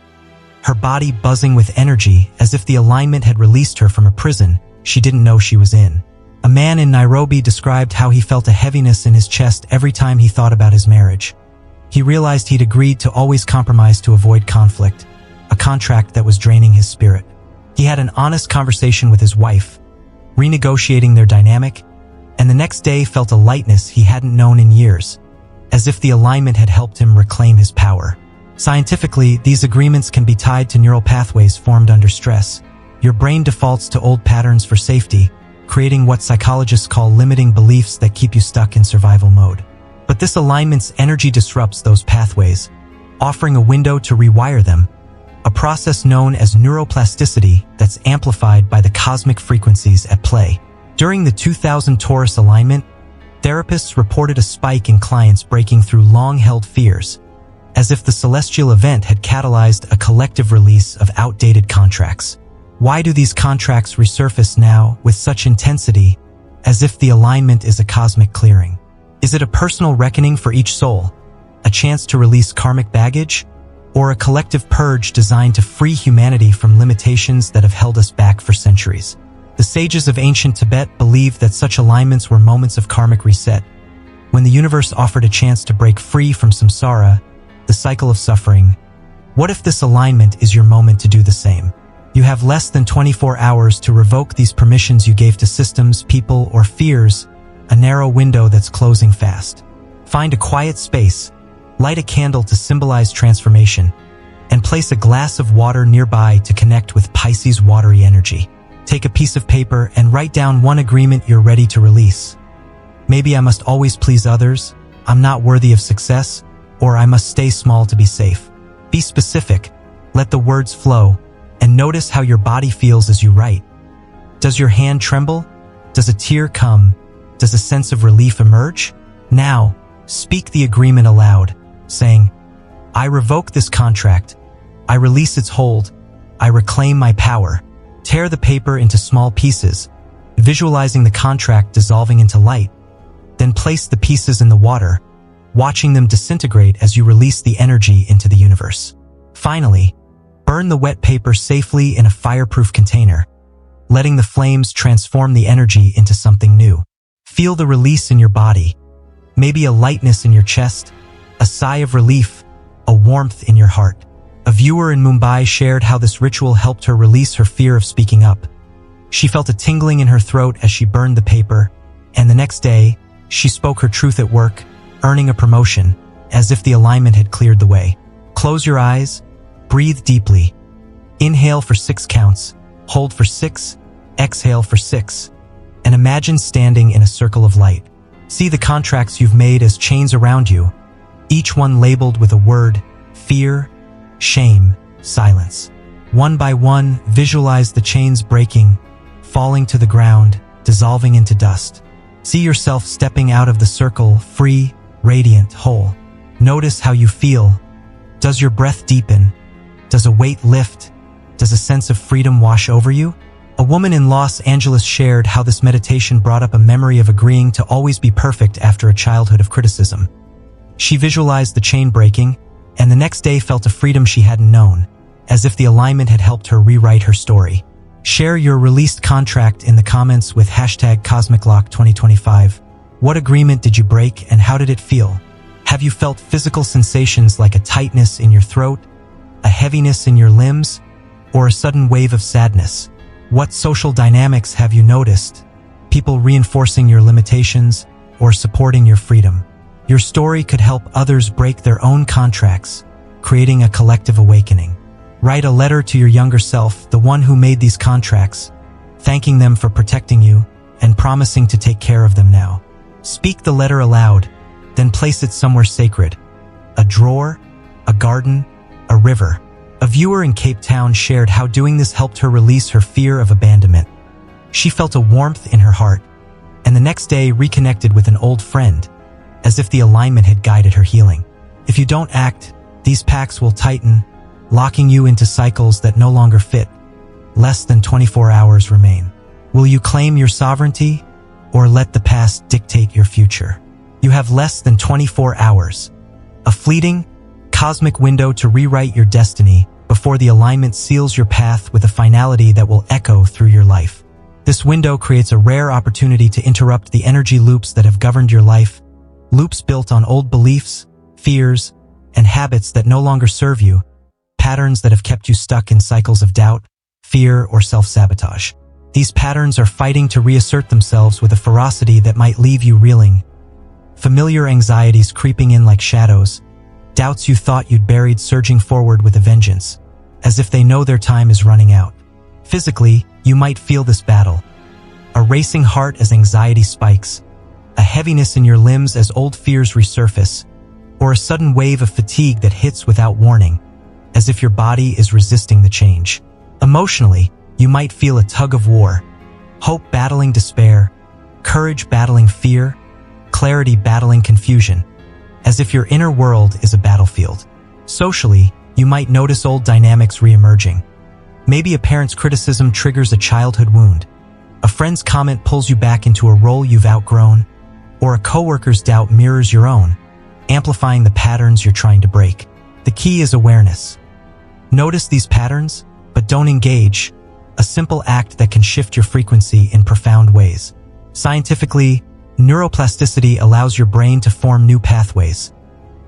Her body buzzing with energy as if the alignment had released her from a prison she didn't know she was in. A man in Nairobi described how he felt a heaviness in his chest every time he thought about his marriage. He realized he'd agreed to always compromise to avoid conflict, a contract that was draining his spirit. He had an honest conversation with his wife, renegotiating their dynamic, and the next day felt a lightness he hadn't known in years, as if the alignment had helped him reclaim his power. Scientifically, these agreements can be tied to neural pathways formed under stress. Your brain defaults to old patterns for safety, creating what psychologists call limiting beliefs that keep you stuck in survival mode. But this alignment's energy disrupts those pathways, offering a window to rewire them, a process known as neuroplasticity that's amplified by the cosmic frequencies at play. During the 2000 Taurus alignment, therapists reported a spike in clients breaking through long-held fears, as if the celestial event had catalyzed a collective release of outdated contracts. Why do these contracts resurface now with such intensity, as if the alignment is a cosmic clearing? Is it a personal reckoning for each soul, a chance to release karmic baggage, or a collective purge designed to free humanity from limitations that have held us back for centuries? The sages of ancient Tibet believed that such alignments were moments of karmic reset, when the universe offered a chance to break free from samsara, the cycle of suffering. What if this alignment is your moment to do the same? You have less than 24 hours to revoke these permissions you gave to systems, people, or fears, a narrow window that's closing fast. Find a quiet space, light a candle to symbolize transformation, and place a glass of water nearby to connect with Pisces' watery energy. Take a piece of paper and write down one agreement you're ready to release. Maybe I must always please others, I'm not worthy of success, or I must stay small to be safe. Be specific, let the words flow, and notice how your body feels as you write. Does your hand tremble? Does a tear come? Does a sense of relief emerge? Now, speak the agreement aloud, saying, I revoke this contract. I release its hold. I reclaim my power. Tear the paper into small pieces, visualizing the contract dissolving into light. Then Then place the pieces in the water, watching them disintegrate as you release the energy into the universe. Finally, burn the wet paper safely in a fireproof container, letting the flames transform the energy into something new. Feel the release in your body, maybe a lightness in your chest, a sigh of relief, a warmth in your heart. A viewer in Mumbai shared how this ritual helped her release her fear of speaking up. She felt a tingling in her throat as she burned the paper, and the next day, she spoke her truth at work, earning a promotion, as if the alignment had cleared the way. Close your eyes, breathe deeply. Inhale for 6 counts, hold for 6, exhale for 6, and imagine standing in a circle of light. See the contracts you've made as chains around you, each one labeled with a word: fear, shame, silence. One by one, visualize the chains breaking, falling to the ground, dissolving into dust. See yourself stepping out of the circle, free, radiant, whole. Notice how you feel. Does your breath deepen? Does a weight lift? Does a sense of freedom wash over you? A woman in Los Angeles shared how this meditation brought up a memory of agreeing to always be perfect after a childhood of criticism. She visualized the chain breaking, and the next day felt a freedom she hadn't known, as if the alignment had helped her rewrite her story. Share your released contract in the comments with #CosmicLock2025. What agreement did you break and how did it feel? Have you felt physical sensations like a tightness in your throat, a heaviness in your limbs, or a sudden wave of sadness? What social dynamics have you noticed? People reinforcing your limitations or supporting your freedom? Your story could help others break their own contracts, creating a collective awakening. Write a letter to your younger self, the one who made these contracts, thanking them for protecting you and promising to take care of them now. Speak the letter aloud, then place it somewhere sacred: a drawer, a garden, a river. A viewer in Cape Town shared how doing this helped her release her fear of abandonment. She felt a warmth in her heart, and the next day reconnected with an old friend, as if the alignment had guided her healing. If you don't act, these pacts will tighten, locking you into cycles that no longer fit. Less than 24 hours remain. Will you claim your sovereignty, or let the past dictate your future? You have less than 24 hours. A fleeting, cosmic window to rewrite your destiny before the alignment seals your path with a finality that will echo through your life. This window creates a rare opportunity to interrupt the energy loops that have governed your life, loops built on old beliefs, fears, and habits that no longer serve you, patterns that have kept you stuck in cycles of doubt, fear, or self-sabotage. These patterns are fighting to reassert themselves with a ferocity that might leave you reeling. Familiar anxieties creeping in like shadows, doubts you thought you'd buried surging forward with a vengeance, as if they know their time is running out. Physically, you might feel this battle. A racing heart as anxiety spikes, a heaviness in your limbs as old fears resurface, or a sudden wave of fatigue that hits without warning, as if your body is resisting the change. Emotionally, you might feel a tug of war, hope battling despair, courage battling fear, clarity battling confusion, as if your inner world is a battlefield. Socially, you might notice old dynamics re-emerging. Maybe a parent's criticism triggers a childhood wound, a friend's comment pulls you back into a role you've outgrown, or a coworker's doubt mirrors your own, amplifying the patterns you're trying to break. The key is awareness. Notice these patterns, but don't engage, a simple act that can shift your frequency in profound ways. Scientifically, neuroplasticity allows your brain to form new pathways.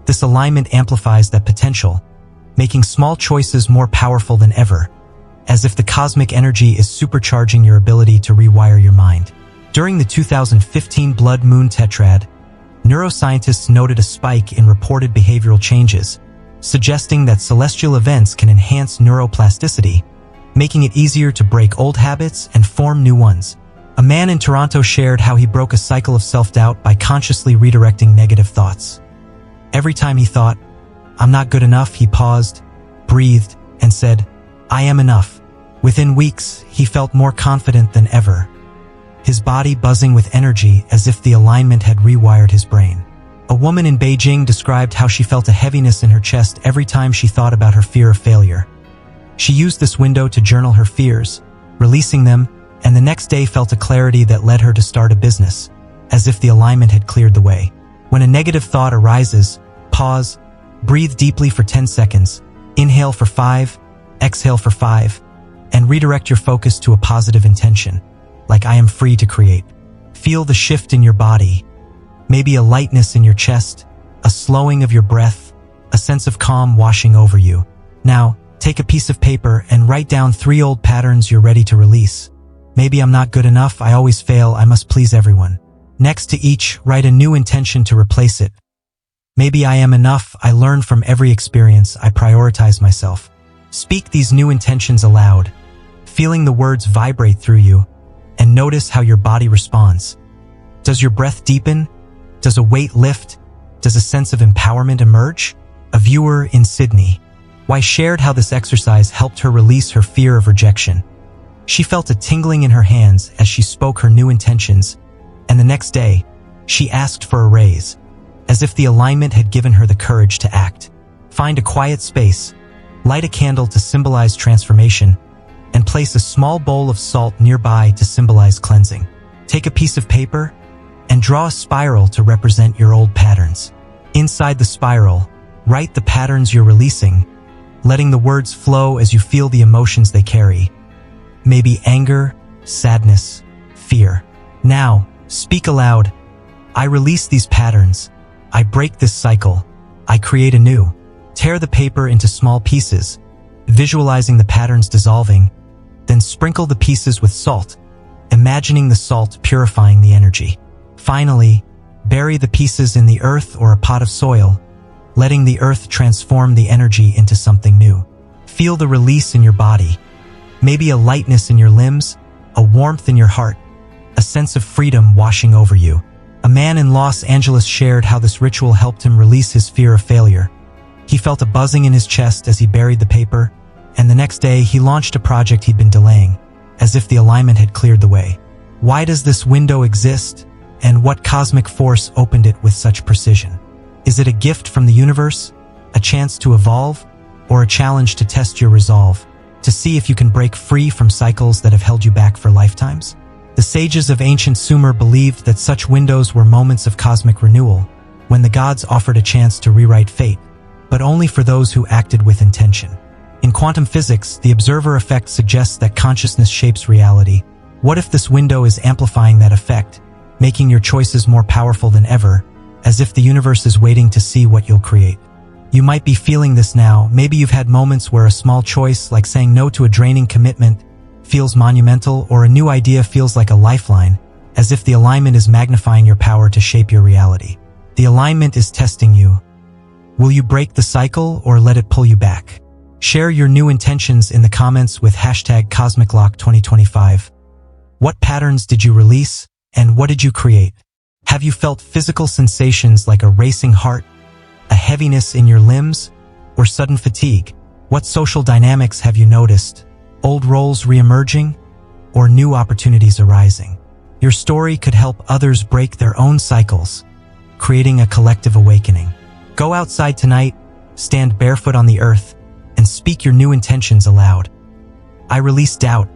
This alignment amplifies that potential, making small choices more powerful than ever, as if the cosmic energy is supercharging your ability to rewire your mind. During the 2015 blood moon tetrad, neuroscientists noted a spike in reported behavioral changes, suggesting that celestial events can enhance neuroplasticity, making it easier to break old habits and form new ones. A man in Toronto shared how he broke a cycle of self-doubt by consciously redirecting negative thoughts. Every time he thought, "I'm not good enough," he paused, breathed, and said, "I am enough." Within weeks, he felt more confident than ever, his body buzzing with energy as if the alignment had rewired his brain. A woman in Beijing described how she felt a heaviness in her chest every time she thought about her fear of failure. She used this window to journal her fears, releasing them, and the next day felt a clarity that led her to start a business. as if the alignment had cleared the way. When a negative thought arises, pause, breathe deeply for 10 seconds, inhale for 5, exhale for 5, and redirect your focus to a positive intention, like I am free to create. Feel the shift in your body, maybe a lightness in your chest, a slowing of your breath, a sense of calm washing over you. Now, take a piece of paper and write down 3 old patterns you're ready to release. Maybe I'm not good enough, I always fail, I must please everyone. Next to each, write a new intention to replace it. Maybe I am enough, I learn from every experience, I prioritize myself. Speak these new intentions aloud, feeling the words vibrate through you, and notice how your body responds. Does your breath deepen? Does a weight lift? Does a sense of empowerment emerge? A viewer in Sydney shared how this exercise helped her release her fear of rejection. She felt a tingling in her hands as she spoke her new intentions, and the next day, she asked for a raise, as if the alignment had given her the courage to act. Find a quiet space, light a candle to symbolize transformation, and place a small bowl of salt nearby to symbolize cleansing. Take a piece of paper and draw a spiral to represent your old patterns. Inside the spiral, write the patterns you're releasing, letting the words flow as you feel the emotions they carry. Maybe anger, sadness, fear. Now, speak aloud. I release these patterns. I break this cycle. I create anew. Tear the paper into small pieces, visualizing the patterns dissolving, then sprinkle the pieces with salt, imagining the salt purifying the energy. Finally, bury the pieces in the earth or a pot of soil, letting the earth transform the energy into something new. Feel the release in your body, maybe a lightness in your limbs, a warmth in your heart, a sense of freedom washing over you. A man in Los Angeles shared how this ritual helped him release his fear of failure. He felt a buzzing in his chest as he buried the paper, and the next day he launched a project he'd been delaying, as if the alignment had cleared the way. Why does this window exist, and what cosmic force opened it with such precision? Is it a gift from the universe, a chance to evolve, or a challenge to test your resolve, to see if you can break free from cycles that have held you back for lifetimes? The sages of ancient Sumer believed that such windows were moments of cosmic renewal, when the gods offered a chance to rewrite fate, but only for those who acted with intention. In quantum physics, the observer effect suggests that consciousness shapes reality. What if this window is amplifying that effect, making your choices more powerful than ever, as if the universe is waiting to see what you'll create? You might be feeling this now. Maybe you've had moments where a small choice, like saying no to a draining commitment, feels monumental, or a new idea feels like a lifeline, as if the alignment is magnifying your power to shape your reality. The alignment is testing you. Will you break the cycle or let it pull you back? Share your new intentions in the comments with #CosmicLock2025. What patterns did you release, and what did you create? Have you felt physical sensations like a racing heart, a heaviness in your limbs, or sudden fatigue? What social dynamics have you noticed? Old roles re-emerging, or new opportunities arising? Your story could help others break their own cycles, creating a collective awakening. Go outside tonight, stand barefoot on the earth, and speak your new intentions aloud. I release doubt.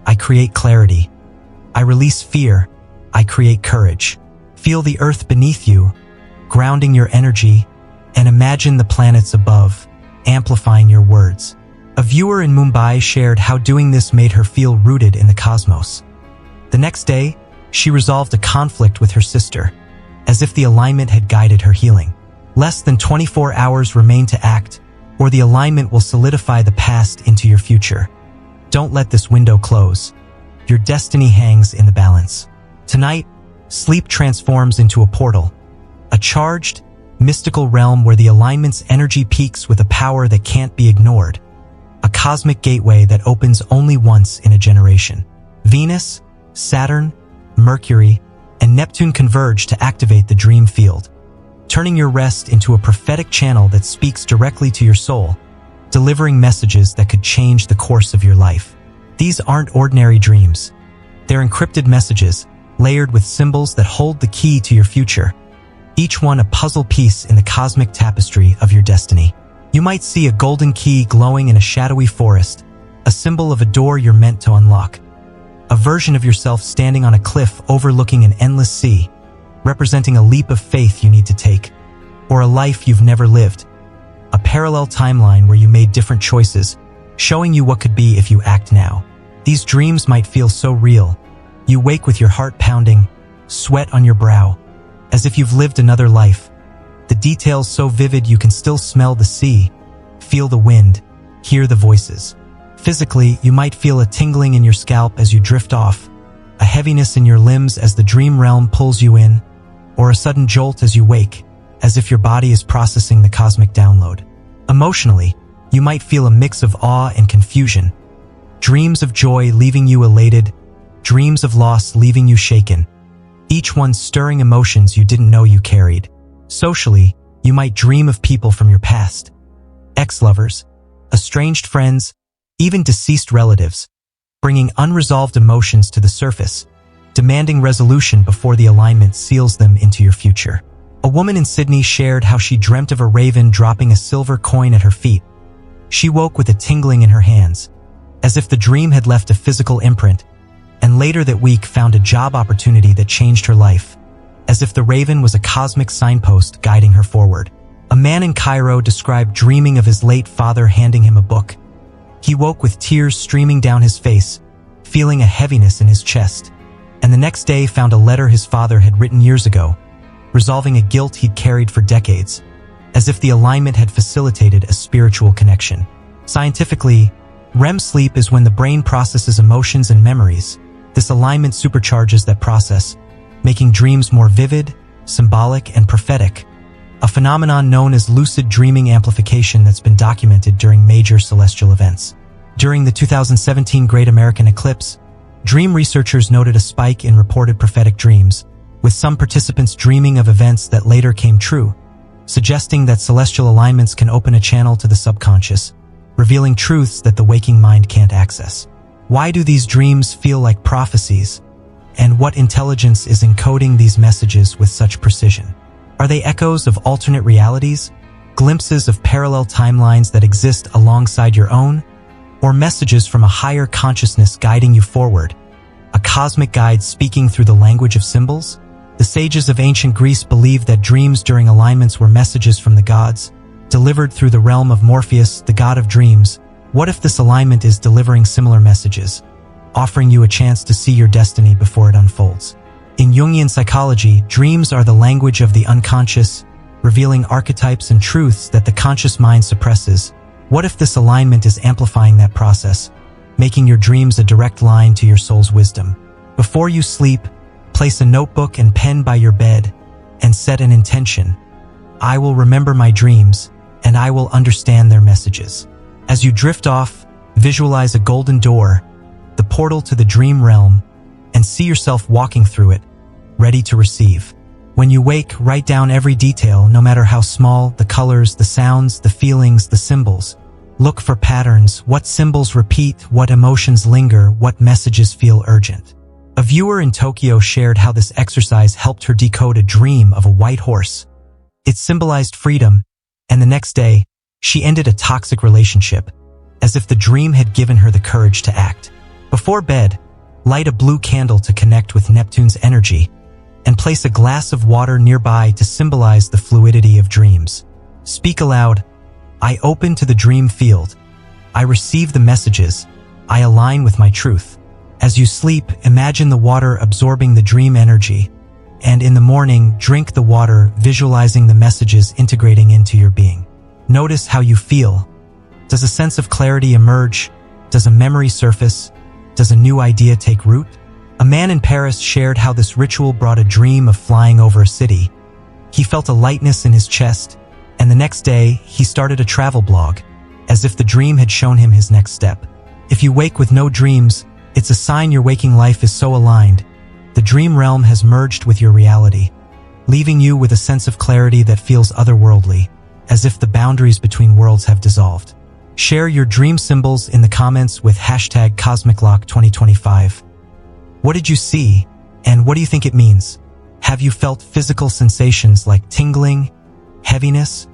I create clarity. I release fear. I create courage. Feel the earth beneath you, grounding your energy, and imagine the planets above, amplifying your words. A viewer in Mumbai shared how doing this made her feel rooted in the cosmos. The next day, she resolved a conflict with her sister, as if the alignment had guided her healing. Less than 24 hours remain to act, or the alignment will solidify the past into your future. Don't let this window close. Your destiny hangs in the balance. Tonight, sleep transforms into a portal, a charged, mystical realm where the alignment's energy peaks with a power that can't be ignored. A cosmic gateway that opens only once in a generation. Venus, Saturn, Mercury, and Neptune converge to activate the dream field, turning your rest into a prophetic channel that speaks directly to your soul, delivering messages that could change the course of your life. These aren't ordinary dreams. They're encrypted messages, layered with symbols that hold the key to your future, each one a puzzle piece in the cosmic tapestry of your destiny. You might see a golden key glowing in a shadowy forest, a symbol of a door you're meant to unlock. A version of yourself standing on a cliff overlooking an endless sea, representing a leap of faith you need to take, or a life you've never lived. A parallel timeline where you made different choices, showing you what could be if you act now. These dreams might feel so real. You wake with your heart pounding, sweat on your brow, as if you've lived another life. The details so vivid you can still smell the sea, feel the wind, hear the voices. Physically, you might feel a tingling in your scalp as you drift off, a heaviness in your limbs as the dream realm pulls you in, or a sudden jolt as you wake, as if your body is processing the cosmic download. Emotionally, you might feel a mix of awe and confusion. Dreams of joy leaving you elated, dreams of loss leaving you shaken, each one stirring emotions you didn't know you carried. Socially, you might dream of people from your past, ex-lovers, estranged friends, even deceased relatives, bringing unresolved emotions to the surface, demanding resolution before the alignment seals them into your future. A woman in Sydney shared how she dreamt of a raven dropping a silver coin at her feet. She woke with a tingling in her hands, as if the dream had left a physical imprint, and later that week found a job opportunity that changed her life, as if the raven was a cosmic signpost guiding her forward. A man in Cairo described dreaming of his late father handing him a book. He woke with tears streaming down his face, feeling a heaviness in his chest, and the next day found a letter his father had written years ago, resolving a guilt he'd carried for decades, as if the alignment had facilitated a spiritual connection. Scientifically, REM sleep is when the brain processes emotions and memories. This alignment supercharges that process, making dreams more vivid, symbolic, and prophetic, a phenomenon known as lucid dreaming amplification that's been documented during major celestial events. During the 2017 Great American Eclipse, dream researchers noted a spike in reported prophetic dreams, with some participants dreaming of events that later came true, suggesting that celestial alignments can open a channel to the subconscious, revealing truths that the waking mind can't access. Why do these dreams feel like prophecies? And what intelligence is encoding these messages with such precision? Are they echoes of alternate realities, glimpses of parallel timelines that exist alongside your own, or messages from a higher consciousness guiding you forward, a cosmic guide speaking through the language of symbols? The sages of ancient Greece believed that dreams during alignments were messages from the gods, delivered through the realm of Morpheus, the god of dreams. What if this alignment is delivering similar messages, offering you a chance to see your destiny before it unfolds? In Jungian psychology, dreams are the language of the unconscious, revealing archetypes and truths that the conscious mind suppresses. What if this alignment is amplifying that process, making your dreams a direct line to your soul's wisdom? Before you sleep, place a notebook and pen by your bed and set an intention. I will remember my dreams, and I will understand their messages. As you drift off, visualize a golden door, the portal to the dream realm, and see yourself walking through it, ready to receive. When you wake, write down every detail, no matter how small, the colors, the sounds, the feelings, the symbols. Look for patterns, what symbols repeat, what emotions linger, what messages feel urgent. A viewer in Tokyo shared how this exercise helped her decode a dream of a white horse. It symbolized freedom, and the next day, she ended a toxic relationship, as if the dream had given her the courage to act. Before bed, light a blue candle to connect with Neptune's energy, and place a glass of water nearby to symbolize the fluidity of dreams. Speak aloud, I open to the dream field. I receive the messages. I align with my truth. As you sleep, imagine the water absorbing the dream energy, and in the morning, drink the water, visualizing the messages integrating into your being. Notice how you feel. Does a sense of clarity emerge? Does a memory surface? Does a new idea take root? A man in Paris shared how this ritual brought a dream of flying over a city. He felt a lightness in his chest, and the next day, he started a travel blog, as if the dream had shown him his next step. If you wake with no dreams, it's a sign your waking life is so aligned. The dream realm has merged with your reality, leaving you with a sense of clarity that feels otherworldly, as if the boundaries between worlds have dissolved. Share your dream symbols in the comments with #CosmicLock2025. What did you see, and what do you think it means? Have you felt physical sensations like tingling, heaviness,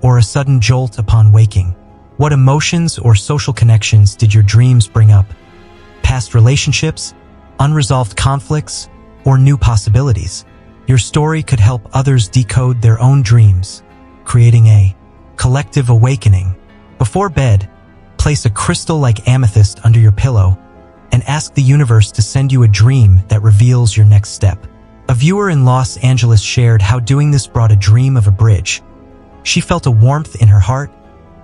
or a sudden jolt upon waking? What emotions or social connections did your dreams bring up? Past relationships, unresolved conflicts, or new possibilities? Your story could help others decode their own dreams, creating a collective awakening. Before bed, place a crystal like amethyst under your pillow and ask the universe to send you a dream that reveals your next step. A viewer in Los Angeles shared how doing this brought a dream of a bridge. She felt a warmth in her heart,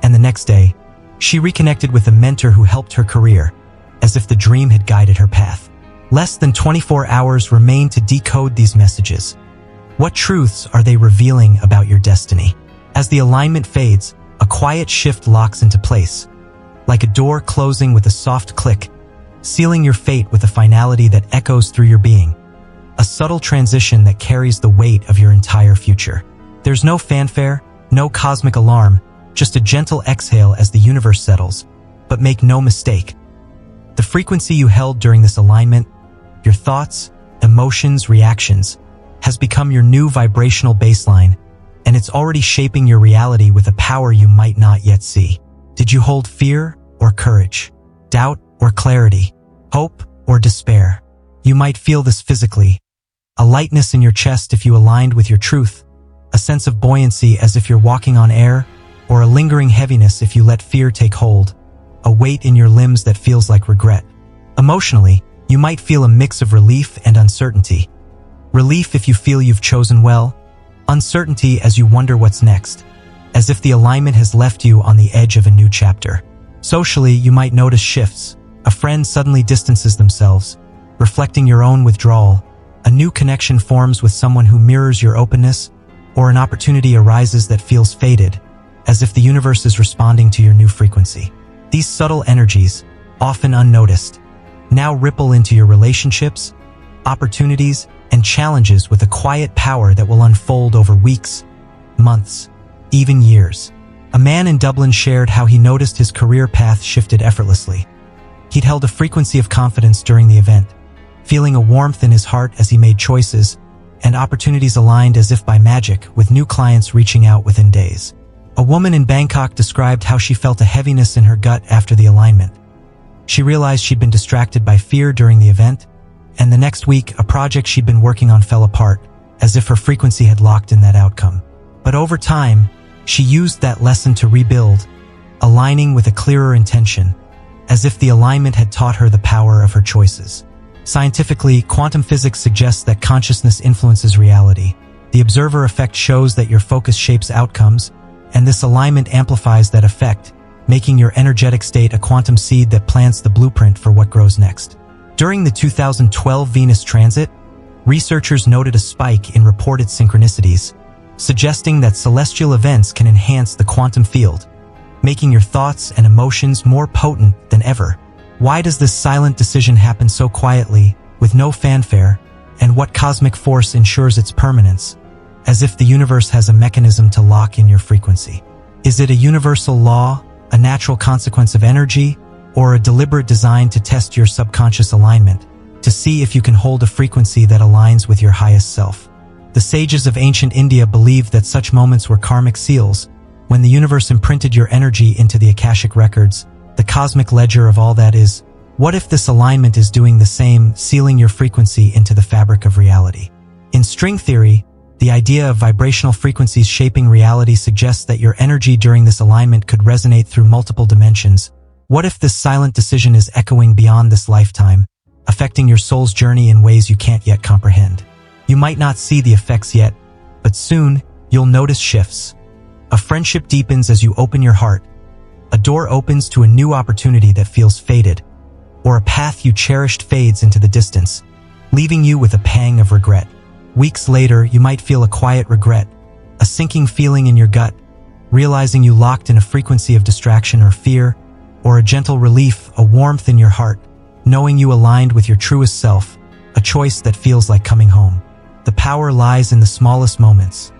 and the next day, she reconnected with a mentor who helped her career, as if the dream had guided her path. Less than 24 hours remain to decode these messages. What truths are they revealing about your destiny? As the alignment fades, a quiet shift locks into place, like a door closing with a soft click, sealing your fate with a finality that echoes through your being. A subtle transition that carries the weight of your entire future. There's no fanfare, no cosmic alarm, just a gentle exhale as the universe settles. But make no mistake, the frequency you held during this alignment, your thoughts, emotions, reactions, has become your new vibrational baseline, and it's already shaping your reality with a power you might not yet see. Did you hold fear or courage, doubt or clarity, hope or despair? You might feel this physically. A lightness in your chest if you aligned with your truth, a sense of buoyancy as if you're walking on air, or a lingering heaviness if you let fear take hold, a weight in your limbs that feels like regret. Emotionally, you might feel a mix of relief and uncertainty. Relief if you feel you've chosen well, uncertainty as you wonder what's next, as if the alignment has left you on the edge of a new chapter. Socially, you might notice shifts. A friend suddenly distances themselves, reflecting your own withdrawal. A new connection forms with someone who mirrors your openness, or an opportunity arises that feels fated, as if the universe is responding to your new frequency. These subtle energies, often unnoticed, now ripple into your relationships, opportunities, and challenges with a quiet power that will unfold over weeks, months, even years. A man in Dublin shared how he noticed his career path shifted effortlessly. He'd held a frequency of confidence during the event, feeling a warmth in his heart as he made choices, and opportunities aligned as if by magic, with new clients reaching out within days. A woman in Bangkok described how she felt a heaviness in her gut after the alignment. She realized she'd been distracted by fear during the event, and the next week, a project she'd been working on fell apart, as if her frequency had locked in that outcome. But over time, she used that lesson to rebuild, aligning with a clearer intention, as if the alignment had taught her the power of her choices. Scientifically, quantum physics suggests that consciousness influences reality. The observer effect shows that your focus shapes outcomes, and this alignment amplifies that effect, making your energetic state a quantum seed that plants the blueprint for what grows next. During the 2012 Venus transit, researchers noted a spike in reported synchronicities, suggesting that celestial events can enhance the quantum field, making your thoughts and emotions more potent than ever. Why does this silent decision happen so quietly, with no fanfare, and what cosmic force ensures its permanence, as if the universe has a mechanism to lock in your frequency? Is it a universal law, a natural consequence of energy, or a deliberate design to test your subconscious alignment, to see if you can hold a frequency that aligns with your highest self? The sages of ancient India believed that such moments were karmic seals, when the universe imprinted your energy into the Akashic records, the cosmic ledger of all that is. What if this alignment is doing the same, sealing your frequency into the fabric of reality? In string theory, the idea of vibrational frequencies shaping reality suggests that your energy during this alignment could resonate through multiple dimensions. What if this silent decision is echoing beyond this lifetime, affecting your soul's journey in ways you can't yet comprehend? You might not see the effects yet, but soon you'll notice shifts. A friendship deepens as you open your heart. A door opens to a new opportunity that feels fated, or a path you cherished fades into the distance, leaving you with a pang of regret. Weeks later, you might feel a quiet regret, a sinking feeling in your gut, realizing you locked in a frequency of distraction or fear, or a gentle relief, a warmth in your heart, knowing you aligned with your truest self, a choice that feels like coming home. The power lies in the smallest moments.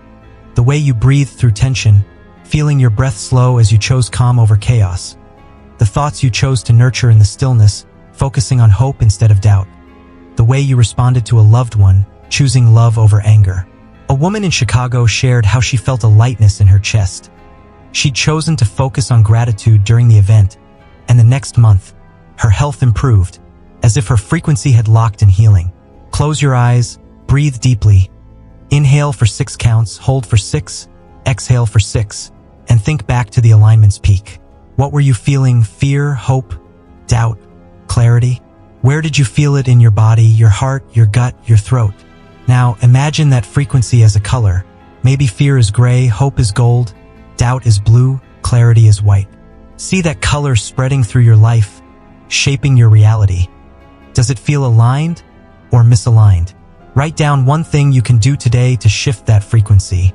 The way you breathe through tension, feeling your breath slow as you chose calm over chaos. The thoughts you chose to nurture in the stillness, focusing on hope instead of doubt. The way you responded to a loved one, choosing love over anger. A woman in Chicago shared how she felt a lightness in her chest. She'd chosen to focus on gratitude during the event, and the next month, her health improved, as if her frequency had locked in healing. Close your eyes, breathe deeply, Inhale for 6 counts, hold for 6, exhale for 6, and think back to the alignment's peak. What were you feeling? Fear, hope, doubt, clarity? Where did you feel it in your body, your heart, your gut, your throat? Now, imagine that frequency as a color. Maybe fear is gray, hope is gold, doubt is blue, clarity is white. See that color spreading through your life, shaping your reality. Does it feel aligned or misaligned? Write down one thing you can do today to shift that frequency.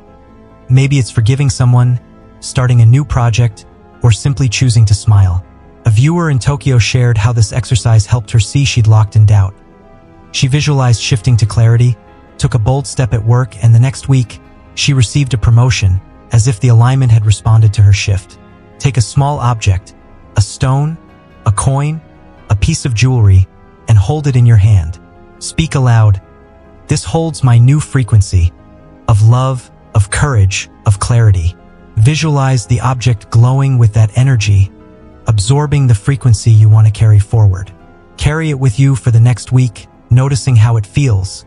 Maybe it's forgiving someone, starting a new project, or simply choosing to smile. A viewer in Tokyo shared how this exercise helped her see she'd locked in doubt. She visualized shifting to clarity, took a bold step at work, and the next week, she received a promotion, as if the alignment had responded to her shift. Take a small object, a stone, a coin, a piece of jewelry, and hold it in your hand. Speak aloud. This holds my new frequency of love, of courage, of clarity. Visualize the object glowing with that energy, absorbing the frequency you want to carry forward. Carry it with you for the next week, noticing how it feels.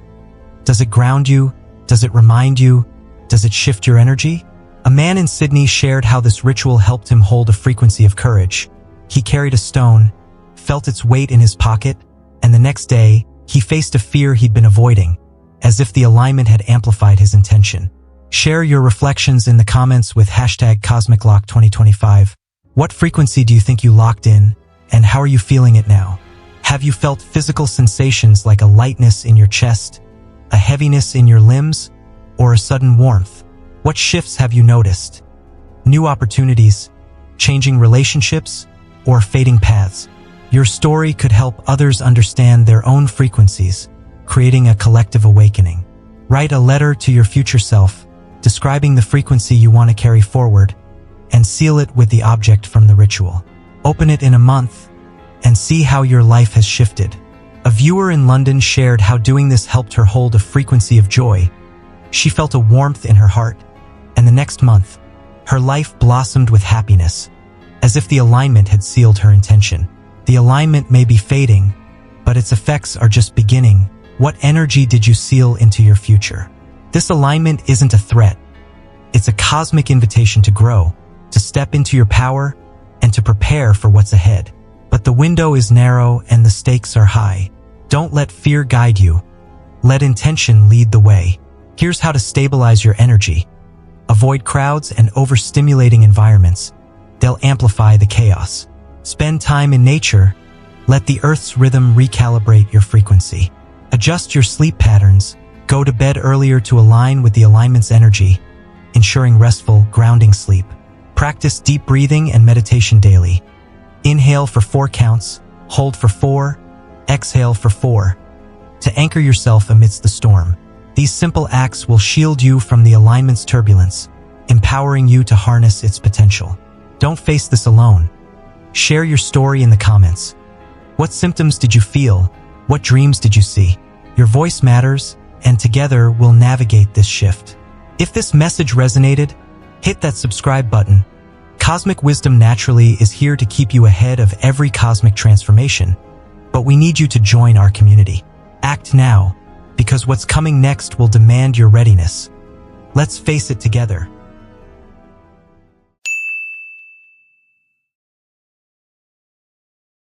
Does it ground you? Does it remind you? Does it shift your energy? A man in Sydney shared how this ritual helped him hold a frequency of courage. He carried a stone, felt its weight in his pocket, and the next day, he faced a fear he'd been avoiding, as if the alignment had amplified his intention. Share your reflections in the comments with #CosmicLock2025. What frequency do you think you locked in, and how are you feeling it now? Have you felt physical sensations like a lightness in your chest, a heaviness in your limbs, or a sudden warmth? What shifts have you noticed? New opportunities, changing relationships, or fading paths? Your story could help others understand their own frequencies, creating a collective awakening. Write a letter to your future self, describing the frequency you want to carry forward, and seal it with the object from the ritual. Open it in a month, and see how your life has shifted. A viewer in London shared how doing this helped her hold a frequency of joy. She felt a warmth in her heart, and the next month, her life blossomed with happiness, as if the alignment had sealed her intention. The alignment may be fading, but its effects are just beginning. What energy did you seal into your future? This alignment isn't a threat. It's a cosmic invitation to grow, to step into your power, and to prepare for what's ahead. But the window is narrow and the stakes are high. Don't let fear guide you. Let intention lead the way. Here's how to stabilize your energy. Avoid crowds and overstimulating environments. They'll amplify the chaos. Spend time in nature. Let the Earth's rhythm recalibrate your frequency. Adjust your sleep patterns. Go to bed earlier to align with the alignment's energy, ensuring restful, grounding sleep. Practice deep breathing and meditation daily. Inhale for 4 counts, hold for 4, exhale for 4, to anchor yourself amidst the storm. These simple acts will shield you from the alignment's turbulence, empowering you to harness its potential. Don't face this alone. Share your story in the comments. What symptoms did you feel? What dreams did you see? Your voice matters, and together we'll navigate this shift. If this message resonated, hit that subscribe button. Cosmic Wisdom Naturally is here to keep you ahead of every cosmic transformation, but we need you to join our community. Act now, because what's coming next will demand your readiness. Let's face it together.